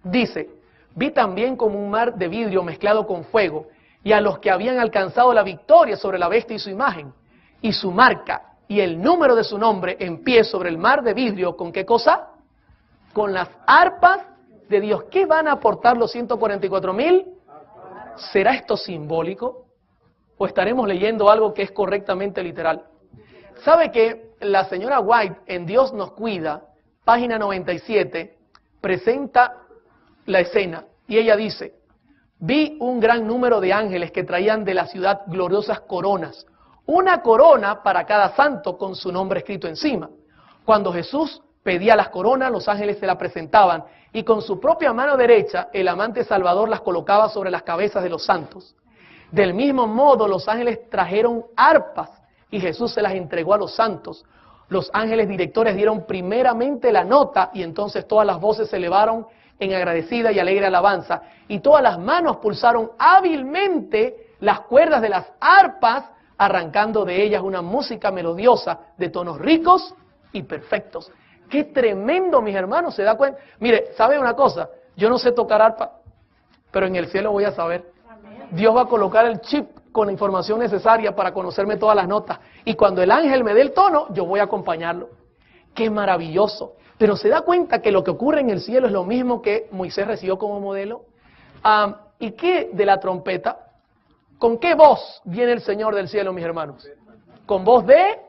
Dice, vi también como un mar de vidrio mezclado con fuego, y a los que habían alcanzado la victoria sobre la bestia y su imagen, y su marca, y el número de su nombre en pie sobre el mar de vidrio, ¿con qué cosa? Con las arpas de Dios. ¿Qué van a aportar los 144,000? ¿Será esto simbólico? ¿O estaremos leyendo algo que es correctamente literal? ¿Sabe que la señora White en Dios nos cuida, página 97, presenta la escena y ella dice, vi un gran número de ángeles que traían de la ciudad gloriosas coronas, una corona para cada santo con su nombre escrito encima. Cuando Jesús pedía las coronas, los ángeles se la presentaban y con su propia mano derecha el amante Salvador las colocaba sobre las cabezas de los santos. Del mismo modo los ángeles trajeron arpas y Jesús se las entregó a los santos. Los ángeles directores dieron primeramente la nota y entonces todas las voces se elevaron en agradecida y alegre alabanza y todas las manos pulsaron hábilmente las cuerdas de las arpas, arrancando de ellas una música melodiosa de tonos ricos y perfectos. ¡Qué tremendo, mis hermanos! ¿Se da cuenta? Mire, ¿sabe una cosa? Yo no sé tocar arpa, pero en el cielo voy a saber. Dios va a colocar el chip con la información necesaria para conocerme todas las notas. Y cuando el ángel me dé el tono, yo voy a acompañarlo. ¡Qué maravilloso! Pero ¿se da cuenta que lo que ocurre en el cielo es lo mismo que Moisés recibió como modelo? ¿Y qué de la trompeta? ¿Con qué voz viene el Señor del cielo, mis hermanos? Con voz de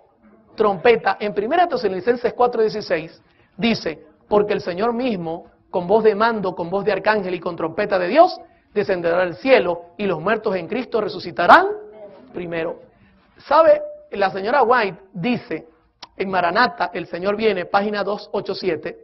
trompeta. En 1 Tesalonicenses 4:16 dice, porque el Señor mismo, con voz de mando, con voz de arcángel y con trompeta de Dios, descenderá al cielo y los muertos en Cristo resucitarán primero. ¿Sabe? La señora White dice, en Maranata, el Señor viene, página 287,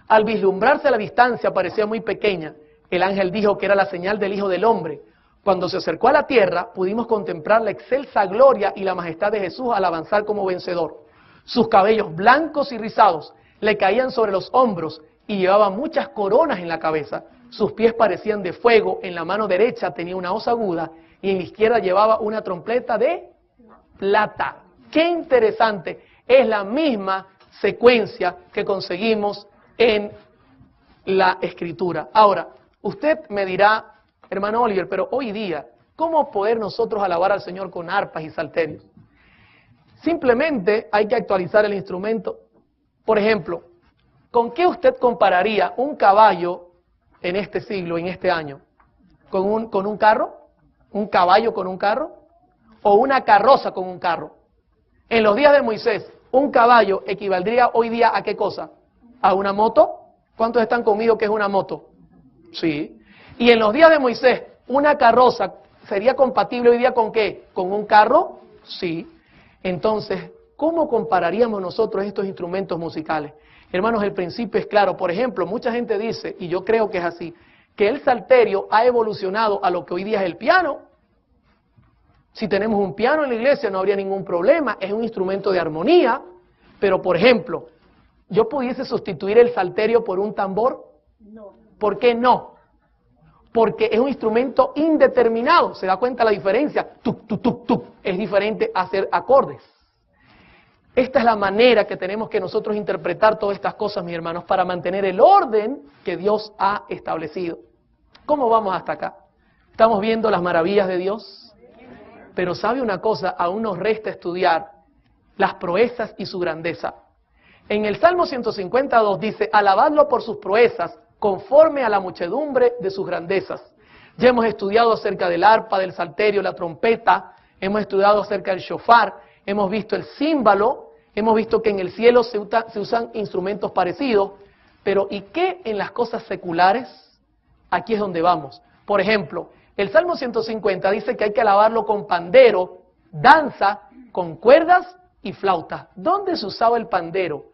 al vislumbrarse a la distancia parecía muy pequeña. El ángel dijo que era la señal del Hijo del Hombre. Cuando se acercó a la tierra, pudimos contemplar la excelsa gloria y la majestad de Jesús al avanzar como vencedor. Sus cabellos blancos y rizados le caían sobre los hombros y llevaba muchas coronas en la cabeza. Sus pies parecían de fuego, en la mano derecha tenía una hoz aguda y en la izquierda llevaba una trompeta de plata. ¡Qué interesante! Es la misma secuencia que conseguimos en la Escritura. Ahora, usted me dirá, hermano Oliver, pero hoy día, ¿cómo poder nosotros alabar al Señor con arpas y salterios? Simplemente hay que actualizar el instrumento. Por ejemplo, ¿con qué usted compararía un caballo en este siglo, en este año? ¿Con un carro? ¿Un caballo con un carro? ¿O una carroza con un carro? En los días de Moisés, un caballo equivaldría hoy día ¿a qué cosa? ¿A una moto? ¿Cuántos están conmigo que es una moto? Sí. Y en los días de Moisés, una carroza sería compatible hoy día ¿con qué? ¿Con un carro? Sí. Entonces, ¿cómo compararíamos nosotros estos instrumentos musicales? Hermanos, el principio es claro. Por ejemplo, mucha gente dice, y yo creo que es así, que el salterio ha evolucionado a lo que hoy día es el piano. Si tenemos un piano en la iglesia no habría ningún problema, es un instrumento de armonía, pero por ejemplo, ¿yo pudiese sustituir el salterio por un tambor? No. ¿Por qué no? Porque es un instrumento indeterminado, ¿se da cuenta la diferencia? Tuc, tuc, tuc, tuc. Es diferente a hacer acordes. Esta es la manera que tenemos que nosotros interpretar todas estas cosas, mis hermanos, para mantener el orden que Dios ha establecido. ¿Cómo vamos hasta acá? ¿Estamos viendo las maravillas de Dios? Pero ¿sabe una cosa? Aún nos resta estudiar las proezas y su grandeza. En el Salmo 152 dice, alabadlo por sus proezas, conforme a la muchedumbre de sus grandezas. Ya hemos estudiado acerca del arpa, del salterio, la trompeta, hemos estudiado acerca del shofar, hemos visto el címbalo, hemos visto que en el cielo se usan instrumentos parecidos, pero ¿y qué en las cosas seculares? Aquí es donde vamos. Por ejemplo, el Salmo 150 dice que hay que alabarlo con pandero, danza, con cuerdas y flautas. ¿Dónde se usaba el pandero,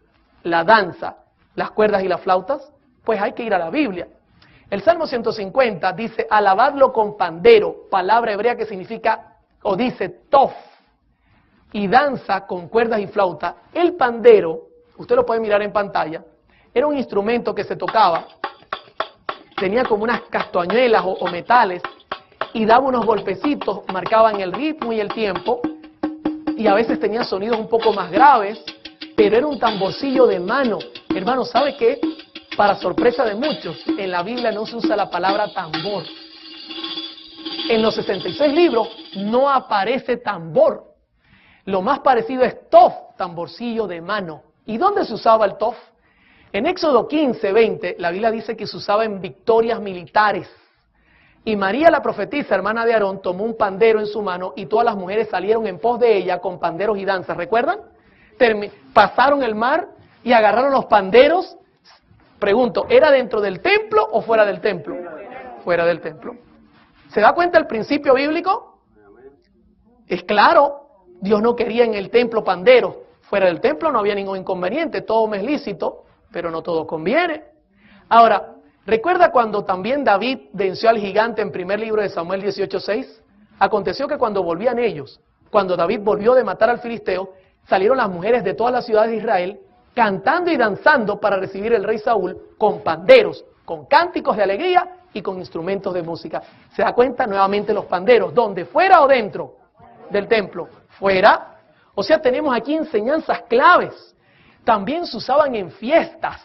la danza, las cuerdas y las flautas? Pues hay que ir a la Biblia. El Salmo 150 dice alabadlo con pandero, palabra hebrea que significa, o dice tof, y danza con cuerdas y flauta. El pandero, usted lo puede mirar en pantalla, era un instrumento que se tocaba, tenía como unas castañuelas o metales, y daba unos golpecitos, marcaban el ritmo y el tiempo, y a veces tenía sonidos un poco más graves, pero era un tamborcillo de mano. Hermano, ¿sabe qué? Para sorpresa de muchos, en la Biblia no se usa la palabra tambor. En los 66 libros no aparece tambor. Lo más parecido es tof, tamborcillo de mano. ¿Y dónde se usaba el tof? En Éxodo 15, 20, la Biblia dice que se usaba en victorias militares. Y María la profetisa, hermana de Aarón, tomó un pandero en su mano y todas las mujeres salieron en pos de ella con panderos y danzas. ¿Recuerdan? Pasaron el mar y agarraron los panderos. Pregunto, ¿era dentro del templo o fuera del templo? Fuera del templo. ¿Se da cuenta el principio bíblico? Es claro, Dios no quería en el templo panderos. Fuera del templo no había ningún inconveniente, todo me es lícito, pero no todo conviene. Ahora, ¿recuerda cuando también David venció al gigante en primer libro de Samuel 18:6? Aconteció que cuando volvían ellos, cuando David volvió de matar al filisteo, salieron las mujeres de todas las ciudades de Israel cantando y danzando para recibir el rey Saúl con panderos, con cánticos de alegría y con instrumentos de música. ¿Se da cuenta? Nuevamente los panderos, ¿dónde? ¿Fuera o dentro del templo? Fuera. O sea, tenemos aquí enseñanzas claves. También se usaban en fiestas,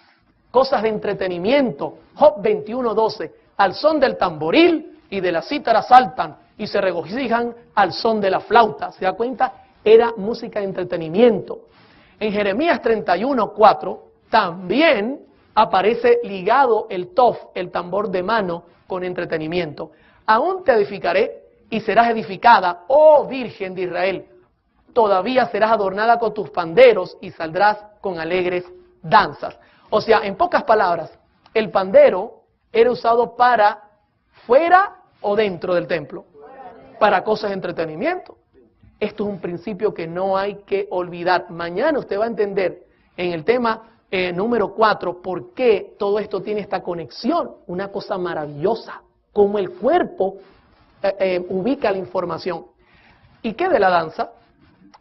cosas de entretenimiento. Job 21:12, al son del tamboril y de la cítara saltan y se regocijan al son de la flauta. ¿Se da cuenta? Era música de entretenimiento. En Jeremías 31:4 también aparece ligado el tof, el tambor de mano, con entretenimiento. Aún te edificaré y serás edificada, oh Virgen de Israel. Todavía serás adornada con tus panderos y saldrás con alegres danzas. O sea, en pocas palabras, el pandero era usado para fuera o dentro del templo, para cosas de entretenimiento. Esto es un principio que no hay que olvidar. Mañana usted va a entender en el tema número 4 por qué todo esto tiene esta conexión. Una cosa maravillosa, cómo el cuerpo ubica la información. ¿Y qué de la danza?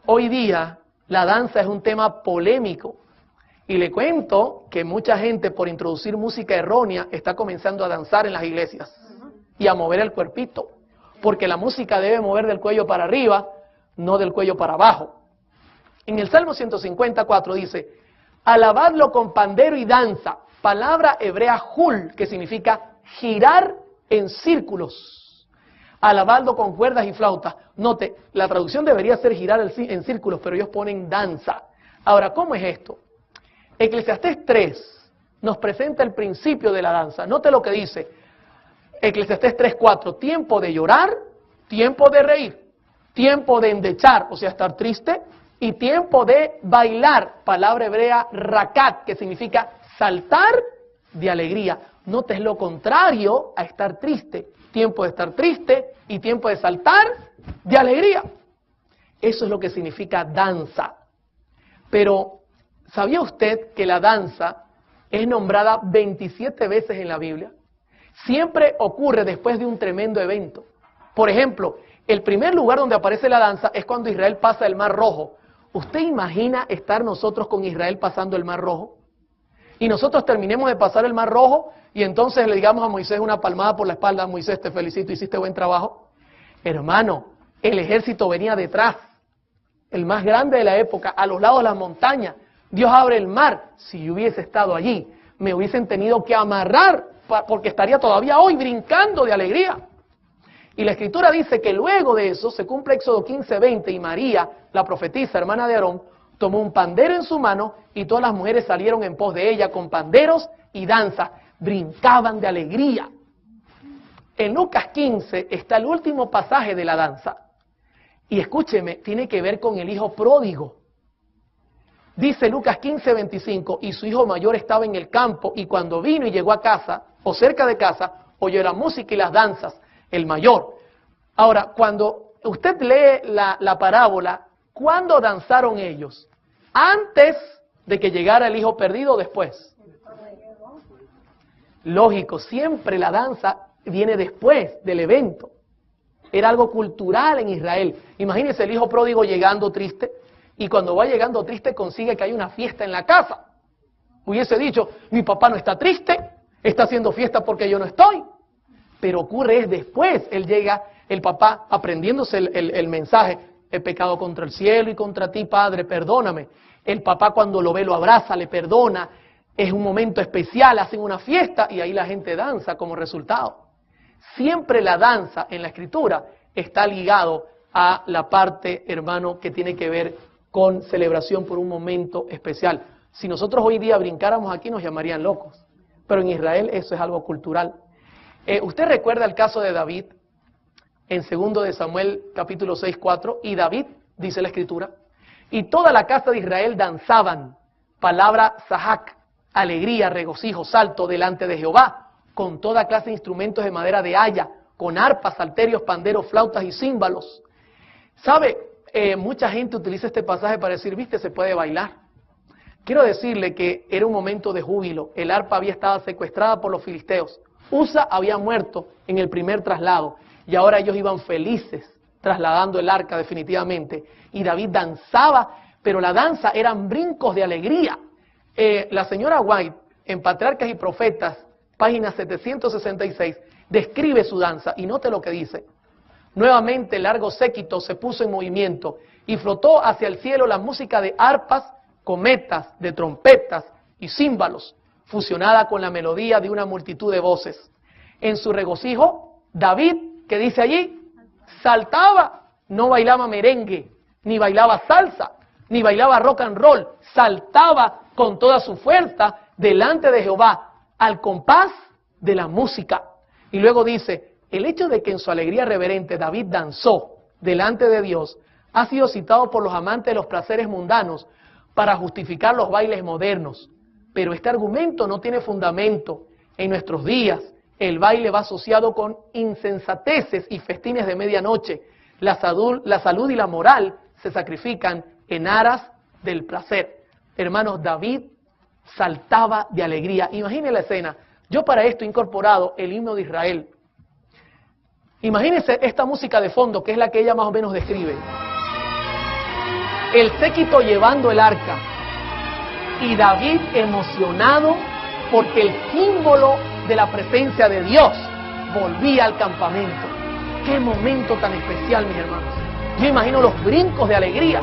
Hoy día la danza es un tema polémico. Y le cuento que mucha gente por introducir música errónea está comenzando a danzar en las iglesias y a mover el cuerpito. Porque la música debe mover del cuello para arriba, no del cuello para abajo. En el Salmo 154 dice, alabadlo con pandero y danza, palabra hebrea hul, que significa girar en círculos. Alabadlo con cuerdas y flautas. Note, la traducción debería ser girar en círculos, pero ellos ponen danza. Ahora, ¿cómo es esto? Eclesiastés 3 nos presenta el principio de la danza. Note lo que dice Eclesiastés 3:4, tiempo de llorar, tiempo de reír. Tiempo de endechar, o sea, estar triste, y tiempo de bailar, palabra hebrea rakat, que significa saltar de alegría. Note, es lo contrario a estar triste. Tiempo de estar triste y tiempo de saltar de alegría. Eso es lo que significa danza. Pero, ¿sabía usted que la danza es nombrada 27 veces en la Biblia? Siempre ocurre después de un tremendo evento. Por ejemplo, el primer lugar donde aparece la danza es cuando Israel pasa el Mar Rojo. ¿Usted imagina estar nosotros con Israel pasando el Mar Rojo? Y nosotros terminemos de pasar el Mar Rojo y entonces le digamos a Moisés una palmada por la espalda: Moisés, te felicito, hiciste buen trabajo. Hermano, el ejército venía detrás, el más grande de la época, a los lados de las montañas. Dios abre el mar. Si yo hubiese estado allí, me hubiesen tenido que amarrar, porque estaría todavía hoy brincando de alegría. Y la Escritura dice que luego de eso se cumple Éxodo 15:20 y María, la profetisa, hermana de Aarón, tomó un pandero en su mano y todas las mujeres salieron en pos de ella con panderos y danzas. Brincaban de alegría. En Lucas 15 está el último pasaje de la danza. Y escúcheme, tiene que ver con el hijo pródigo. Dice Lucas 15:25, y su hijo mayor estaba en el campo, y cuando vino y llegó a casa, o cerca de casa, oyó la música y las danzas, el mayor. Ahora, cuando usted lee la parábola, ¿cuándo danzaron ellos? ¿Antes de que llegara el hijo perdido o después? Lógico, siempre la danza viene después del evento. Era algo cultural en Israel. Imagínense el hijo pródigo llegando triste, y cuando va llegando triste consigue que hay una fiesta en la casa. Hubiese dicho: mi papá no está triste, está haciendo fiesta porque yo no estoy. Pero ocurre es después. Él llega, el papá aprendiéndose el mensaje: he pecado contra el cielo y contra ti, Padre, perdóname. El papá cuando lo ve lo abraza, le perdona. Es un momento especial, hacen una fiesta y ahí la gente danza como resultado. Siempre la danza en la Escritura está ligado a la parte, hermano, que tiene que ver con celebración por un momento especial. Si nosotros hoy día brincáramos aquí nos llamarían locos, pero en Israel eso es algo cultural. ¿Usted recuerda el caso de David en 2 de Samuel capítulo 6:4? Y David, dice la Escritura, y toda la casa de Israel danzaban, palabra sahak, alegría, regocijo, salto delante de Jehová, con toda clase de instrumentos de madera de haya, con arpas, salterios, panderos, flautas y címbalos. ¿Sabe? Mucha gente utiliza este pasaje para decir: viste, se puede bailar. Quiero decirle que era un momento de júbilo. El arpa había estado secuestrada por los filisteos. Usa había muerto en el primer traslado y ahora ellos iban felices trasladando el arca definitivamente. Y David danzaba, pero la danza eran brincos de alegría. La señora White, en Patriarcas y Profetas, página 766, describe su danza y note lo que dice: nuevamente el largo séquito se puso en movimiento y flotó hacia el cielo la música de arpas, cometas, de trompetas y címbalos, fusionada con la melodía de una multitud de voces. En su regocijo, David, ¿qué dice allí? Saltaba, no bailaba merengue, ni bailaba salsa, ni bailaba rock and roll, saltaba con toda su fuerza delante de Jehová, al compás de la música. Y luego dice: el hecho de que en su alegría reverente David danzó delante de Dios ha sido citado por los amantes de los placeres mundanos para justificar los bailes modernos. Pero este argumento no tiene fundamento. En nuestros días, el baile va asociado con insensateces y festines de medianoche. La salud y la moral se sacrifican en aras del placer. Hermanos, David saltaba de alegría. Imagine la escena. Yo para esto he incorporado el himno de Israel. Imagínense esta música de fondo, que es la que ella más o menos describe. El séquito llevando el arca y David emocionado porque el símbolo de la presencia de Dios volvía al campamento. ¡Qué momento tan especial, mis hermanos! Yo imagino los brincos de alegría,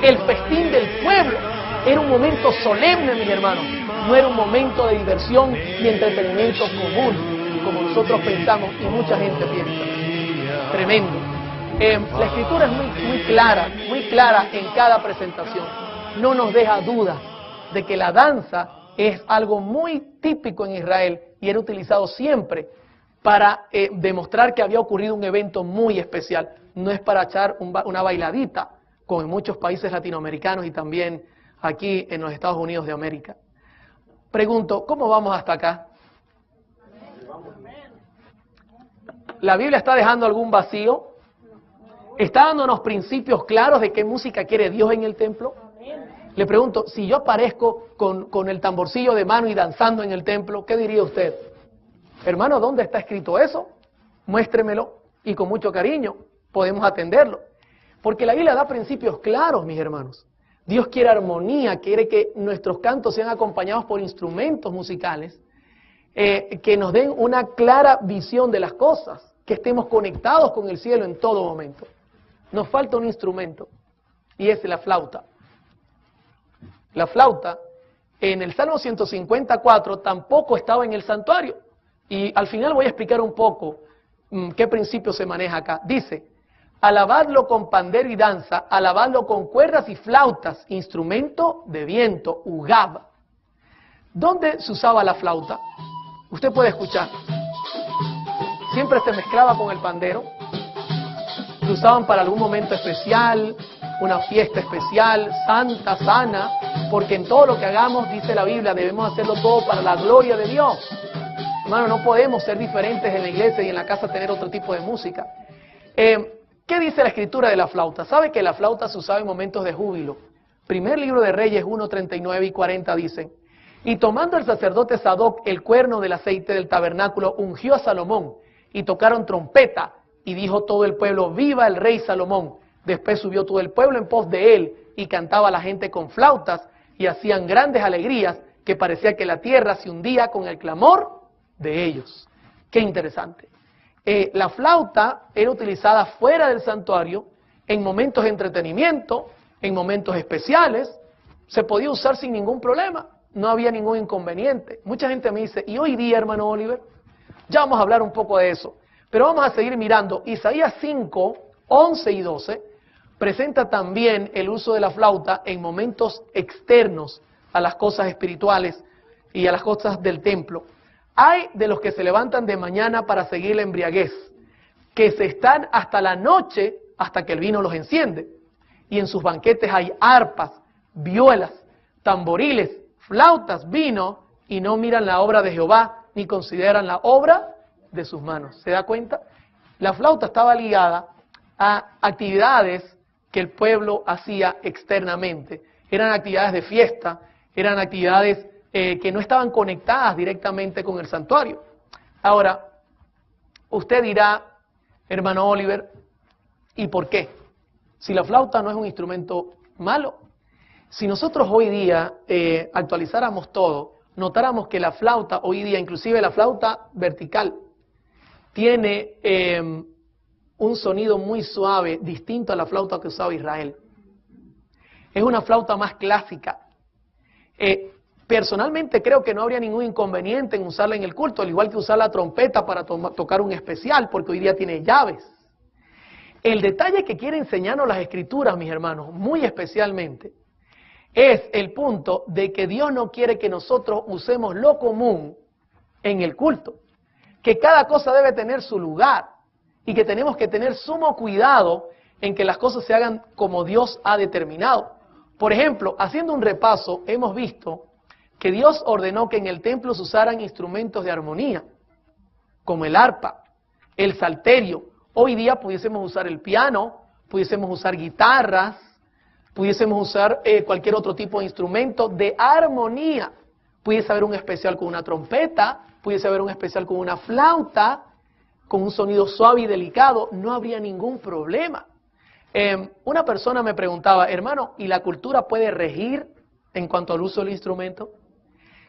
el festín del pueblo. Era un momento solemne, mis hermanos. No era un momento de diversión y entretenimiento común, como nosotros pensamos y mucha gente piensa. Tremendo. La Escritura es muy clara en cada presentación. No nos deja dudas de que la danza es algo muy típico en Israel y era utilizado siempre para demostrar que había ocurrido un evento muy especial. No es para echar una bailadita, como en muchos países latinoamericanos y también aquí en los Estados Unidos de América. Pregunto, ¿cómo vamos hasta acá? ¿La Biblia está dejando algún vacío? ¿Está dándonos principios claros de qué música quiere Dios en el templo? Le pregunto, si yo aparezco con el tamborcillo de mano y danzando en el templo, ¿qué diría usted? Hermano, ¿dónde está escrito eso? Muéstremelo y con mucho cariño podemos atenderlo. Porque la Biblia da principios claros, mis hermanos. Dios quiere armonía, quiere que nuestros cantos sean acompañados por instrumentos musicales que nos den una clara visión de las cosas, que estemos conectados con el cielo en todo momento. Nos falta un instrumento y es la flauta. La flauta en el Salmo 154 tampoco estaba en el santuario. Y al final voy a explicar un poco qué principio se maneja acá. Dice, alabadlo con pandero y danza, alabadlo con cuerdas y flautas, instrumento de viento, ugab. ¿Dónde se usaba la flauta? Usted puede escuchar. Siempre se mezclaba con el pandero. Se usaban para algún momento especial, una fiesta especial, santa, sana, porque en todo lo que hagamos, dice la Biblia, debemos hacerlo todo para la gloria de Dios. Hermano, no podemos ser diferentes en la iglesia y en la casa tener otro tipo de música. ¿Qué dice la escritura de la flauta? ¿Sabe que la flauta se usaba en momentos de júbilo? Primer libro de Reyes 1, 39 y 40 dicen, y tomando el sacerdote Sadoc el cuerno del aceite del tabernáculo, ungió a Salomón, y tocaron trompeta, y dijo todo el pueblo, viva el rey Salomón. Después subió todo el pueblo en pos de él, y cantaba la gente con flautas, y hacían grandes alegrías, que parecía que la tierra se hundía con el clamor de ellos. Qué interesante. La flauta era utilizada fuera del santuario, en momentos de entretenimiento, en momentos especiales, se podía usar sin ningún problema, no había ningún inconveniente. Mucha gente me dice, ¿y hoy día, hermano Oliver? Ya vamos a hablar un poco de eso, pero vamos a seguir mirando. Isaías 5, 11 y 12 presenta también el uso de la flauta en momentos externos a las cosas espirituales y a las cosas del templo. Hay de los que se levantan de mañana para seguir la embriaguez, que se están hasta la noche hasta que el vino los enciende. Y en sus banquetes hay arpas, violas, tamboriles, flautas, vino, y no miran la obra de Jehová, ni consideran la obra de sus manos. ¿Se da cuenta? La flauta estaba ligada a actividades que el pueblo hacía externamente. Eran actividades de fiesta, eran actividades que no estaban conectadas directamente con el santuario. Ahora, usted dirá, hermano Oliver, ¿y por qué? Si la flauta no es un instrumento malo. Si nosotros hoy día actualizáramos todo, notáramos que la flauta hoy día, inclusive la flauta vertical, tiene un sonido muy suave, distinto a la flauta que usaba Israel. Es una flauta más clásica. Personalmente creo que no habría ningún inconveniente en usarla en el culto, al igual que usar la trompeta para tocar un especial, porque hoy día tiene llaves. El detalle que quiere enseñarnos las Escrituras, mis hermanos, muy especialmente, es el punto de que Dios no quiere que nosotros usemos lo común en el culto, que cada cosa debe tener su lugar y que tenemos que tener sumo cuidado en que las cosas se hagan como Dios ha determinado. Por ejemplo, haciendo un repaso, hemos visto que Dios ordenó que en el templo se usaran instrumentos de armonía, como el arpa, el salterio. Hoy día pudiésemos usar el piano, pudiésemos usar guitarras, pudiésemos usar cualquier otro tipo de instrumento de armonía. Pudiese haber un especial con una trompeta, pudiese haber un especial con una flauta, con un sonido suave y delicado, no habría ningún problema. Una persona me preguntaba, hermano, ¿y la cultura puede regir en cuanto al uso del instrumento?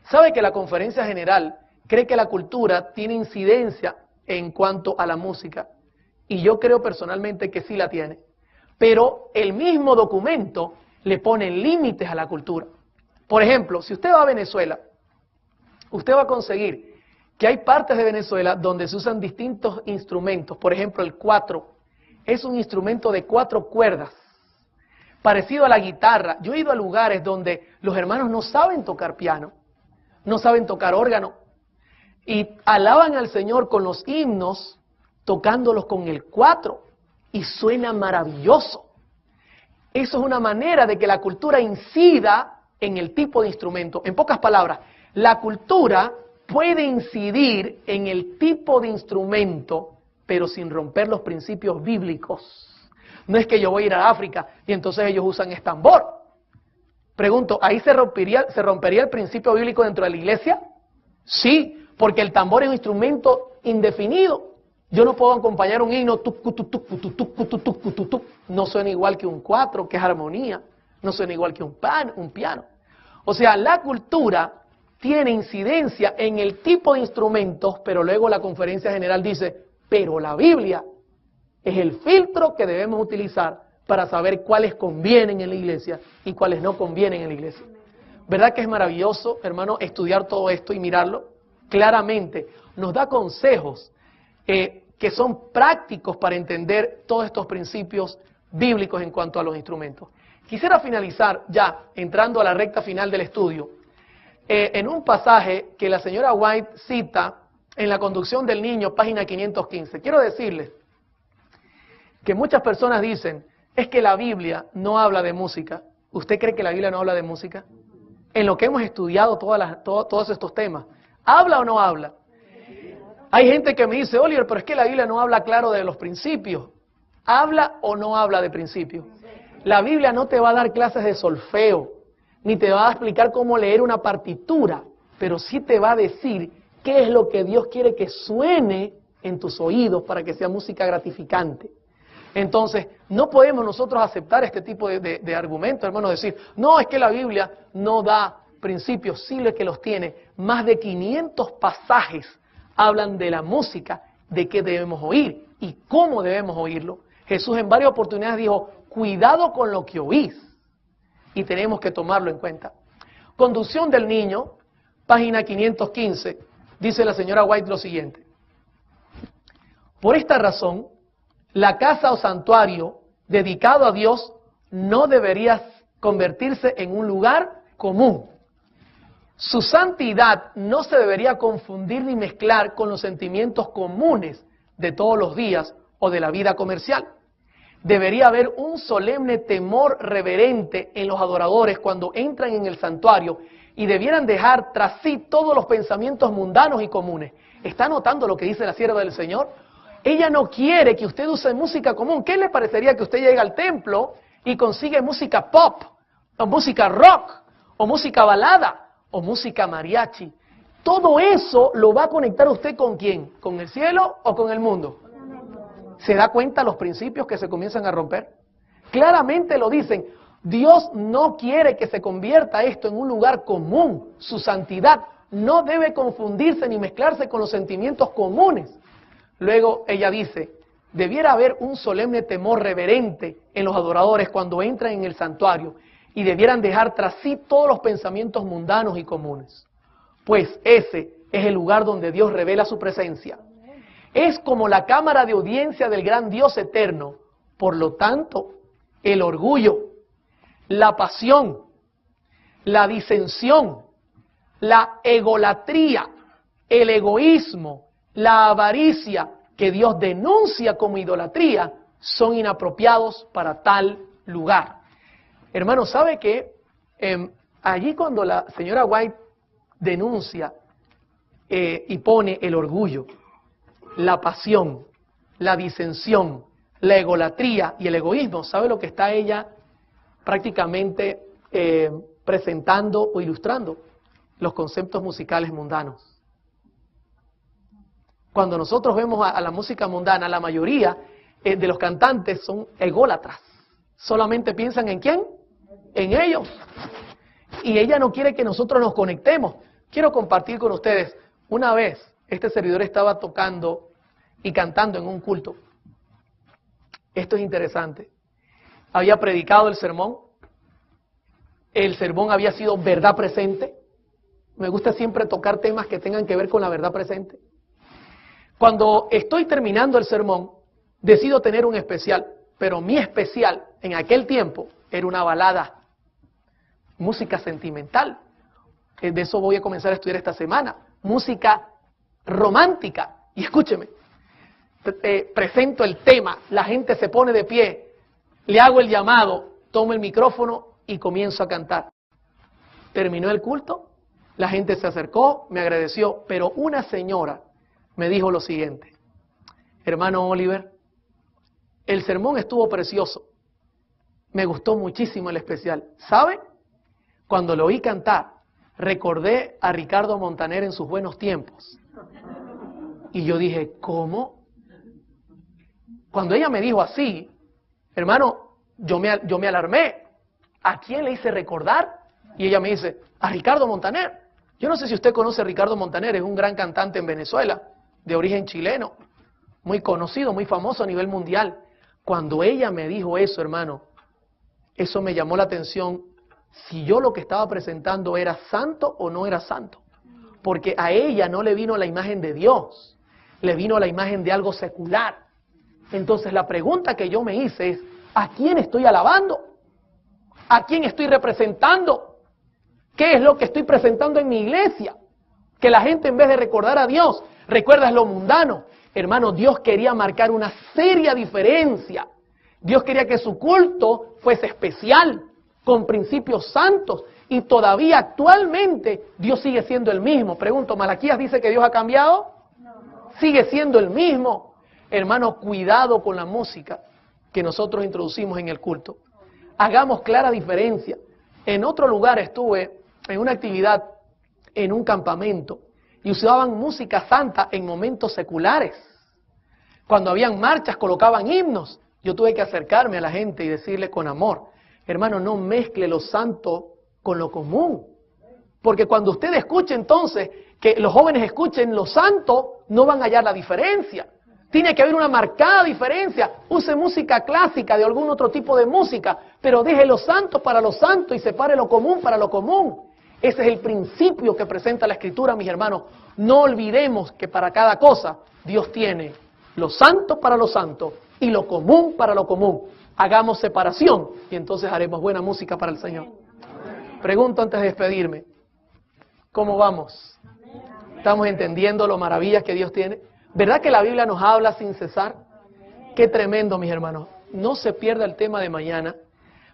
¿Sabe que la Conferencia General cree que la cultura tiene incidencia en cuanto a la música? Y yo creo personalmente que sí la tiene. Pero el mismo documento le pone límites a la cultura. Por ejemplo, si usted va a Venezuela, usted va a conseguir que hay partes de Venezuela donde se usan distintos instrumentos. Por ejemplo, el cuatro es un instrumento de 4 cuerdas, parecido a la guitarra. Yo he ido a lugares donde los hermanos no saben tocar piano, no saben tocar órgano, y alaban al Señor con los himnos, tocándolos con el 4, y suena maravilloso. Eso es una manera de que la cultura incida en el tipo de instrumento. En pocas palabras, la cultura puede incidir en el tipo de instrumento, pero sin romper los principios bíblicos. No es que yo voy a ir a África y entonces ellos usan tambor. Pregunto, ¿ahí se rompería el principio bíblico dentro de la iglesia? Sí, porque el tambor es un instrumento indefinido. Yo no puedo acompañar un himno, no suena igual que un cuatro, que es armonía, no suena igual que un piano. O sea, la cultura tiene incidencia en el tipo de instrumentos, pero luego la conferencia general dice, pero la Biblia es el filtro que debemos utilizar para saber cuáles convienen en la iglesia y cuáles no convienen en la iglesia. ¿Verdad que es maravilloso, hermano, estudiar todo esto y mirarlo? Claramente nos da consejos que son prácticos para entender todos estos principios bíblicos en cuanto a los instrumentos. Quisiera finalizar ya, entrando a la recta final del estudio, en un pasaje que la señora White cita en La conducción del niño, página 515. Quiero decirles que muchas personas dicen, es que la Biblia no habla de música. ¿Usted cree que la Biblia no habla de música? En lo que hemos estudiado todos estos temas, ¿habla o no habla? Hay gente que me dice, Oliver, pero es que la Biblia no habla claro de los principios. ¿Habla o no habla de principios? La Biblia no te va a dar clases de solfeo, ni te va a explicar cómo leer una partitura, pero sí te va a decir qué es lo que Dios quiere que suene en tus oídos para que sea música gratificante. Entonces, no podemos nosotros aceptar este tipo de argumentos, hermano, decir, no, es que la Biblia no da principios, sí que los tiene. Más de 500 pasajes hablan de la música, de qué debemos oír y cómo debemos oírlo. Jesús en varias oportunidades dijo, cuidado con lo que oís, y tenemos que tomarlo en cuenta. Conducción del niño, página 515, dice la señora White lo siguiente. Por esta razón, la casa o santuario dedicado a Dios no debería convertirse en un lugar común. Su santidad no se debería confundir ni mezclar con los sentimientos comunes de todos los días o de la vida comercial. Debería haber un solemne temor reverente en los adoradores cuando entran en el santuario y debieran dejar tras sí todos los pensamientos mundanos y comunes. ¿Está notando lo que dice la sierva del Señor? Ella no quiere que usted use música común. ¿Qué le parecería que usted llegue al templo y consigue música pop, o música rock, o música balada, o música mariachi? Todo eso lo va a conectar usted ¿con quién? ¿Con el cielo o con el mundo? ¿Se da cuenta los principios que se comienzan a romper? Claramente lo dicen. Dios no quiere que se convierta esto en un lugar común. Su santidad no debe confundirse ni mezclarse con los sentimientos comunes. Luego ella dice, debiera haber un solemne temor reverente en los adoradores cuando entran en el santuario y debieran dejar tras sí todos los pensamientos mundanos y comunes. Pues ese es el lugar donde Dios revela su presencia. Es como la cámara de audiencia del gran Dios eterno. Por lo tanto, el orgullo, la pasión, la disensión, la egolatría, el egoísmo, la avaricia que Dios denuncia como idolatría son inapropiados para tal lugar. Hermano, ¿sabe qué? Allí cuando la señora White denuncia y pone el orgullo, la pasión, la disensión, la egolatría y el egoísmo, ¿sabe lo que está ella prácticamente presentando o ilustrando? Los conceptos musicales mundanos. Cuando nosotros vemos a la música mundana, la mayoría de los cantantes son ególatras. Solamente piensan ¿en quién? En ellos. Y ella no quiere que nosotros nos conectemos. Quiero compartir con ustedes, una vez este servidor estaba tocando y cantando en un culto. Esto es interesante. Había predicado el sermón había sido verdad presente. Me gusta siempre tocar temas que tengan que ver con la verdad presente. Cuando estoy terminando el sermón, decido tener un especial, pero mi especial en aquel tiempo era una balada, música sentimental. De eso voy a comenzar a estudiar esta semana. Música romántica. Y escúcheme, presento el tema, la gente se pone de pie, le hago el llamado, tomo el micrófono y comienzo a cantar. Terminó el culto, la gente se acercó, me agradeció, pero una señora me dijo lo siguiente: hermano Oliver, el sermón estuvo precioso, me gustó muchísimo el especial. ¿Sabe? cuando lo oí cantar, recordé a Ricardo Montaner en sus buenos tiempos. Y yo dije, ¿cómo? Cuando ella me dijo así, hermano, yo me alarmé. ¿A quién le hice recordar? Y ella me dice, a Ricardo Montaner. Yo no sé si usted conoce a Ricardo Montaner, es un gran cantante en Venezuela, de origen chileno, muy conocido, muy famoso a nivel mundial. Cuando ella me dijo eso, hermano, eso me llamó la atención, si yo lo que estaba presentando era santo o no era santo. Porque a ella no le vino la imagen de Dios, le vino la imagen de algo secular. Entonces la pregunta que yo me hice es, ¿a quién estoy alabando? ¿A quién estoy representando? ¿Qué es lo que estoy presentando en mi iglesia? Que la gente, en vez de recordar a Dios, recuerda lo mundano. Hermano, Dios quería marcar una seria diferencia. Dios quería que su culto fuese especial, con principios santos. Y todavía actualmente Dios sigue siendo el mismo. Pregunto, ¿Malaquías dice que Dios ha cambiado? No. Sigue siendo el mismo. Hermano, cuidado con la música que nosotros introducimos en el culto. Hagamos clara diferencia. En otro lugar estuve en una actividad, en un campamento, y usaban música santa en momentos seculares. Cuando habían marchas, colocaban himnos. Yo tuve que acercarme a la gente y decirle con amor, hermano, no mezcle lo santo con lo común. Porque cuando usted escuche entonces, que los jóvenes escuchen lo santo, no van a hallar la diferencia. Tiene que haber una marcada diferencia. Use música clásica de algún otro tipo de música, pero deje lo santo para lo santo y separe lo común para lo común. Ese es el principio que presenta la Escritura, mis hermanos. No olvidemos que para cada cosa Dios tiene lo santo para lo santo y lo común para lo común. Hagamos separación y entonces haremos buena música para el Señor. Pregunto antes de despedirme, ¿cómo vamos? ¿Estamos entendiendo lo maravillas que Dios tiene? ¿Verdad que la Biblia nos habla sin cesar? Qué tremendo, mis hermanos. No se pierda el tema de mañana.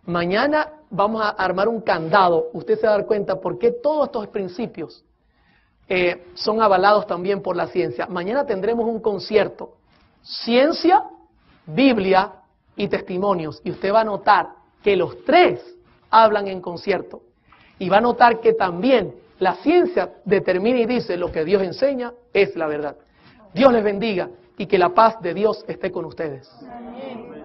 Mañana vamos a armar un candado. Usted se va a dar cuenta por qué todos estos principios son avalados también por la ciencia. Mañana tendremos un concierto. Ciencia, Biblia y testimonios. Y usted va a notar que los tres hablan en concierto. Y va a notar que también la ciencia determina y dice lo que Dios enseña es la verdad. Dios les bendiga y que la paz de Dios esté con ustedes. Amén.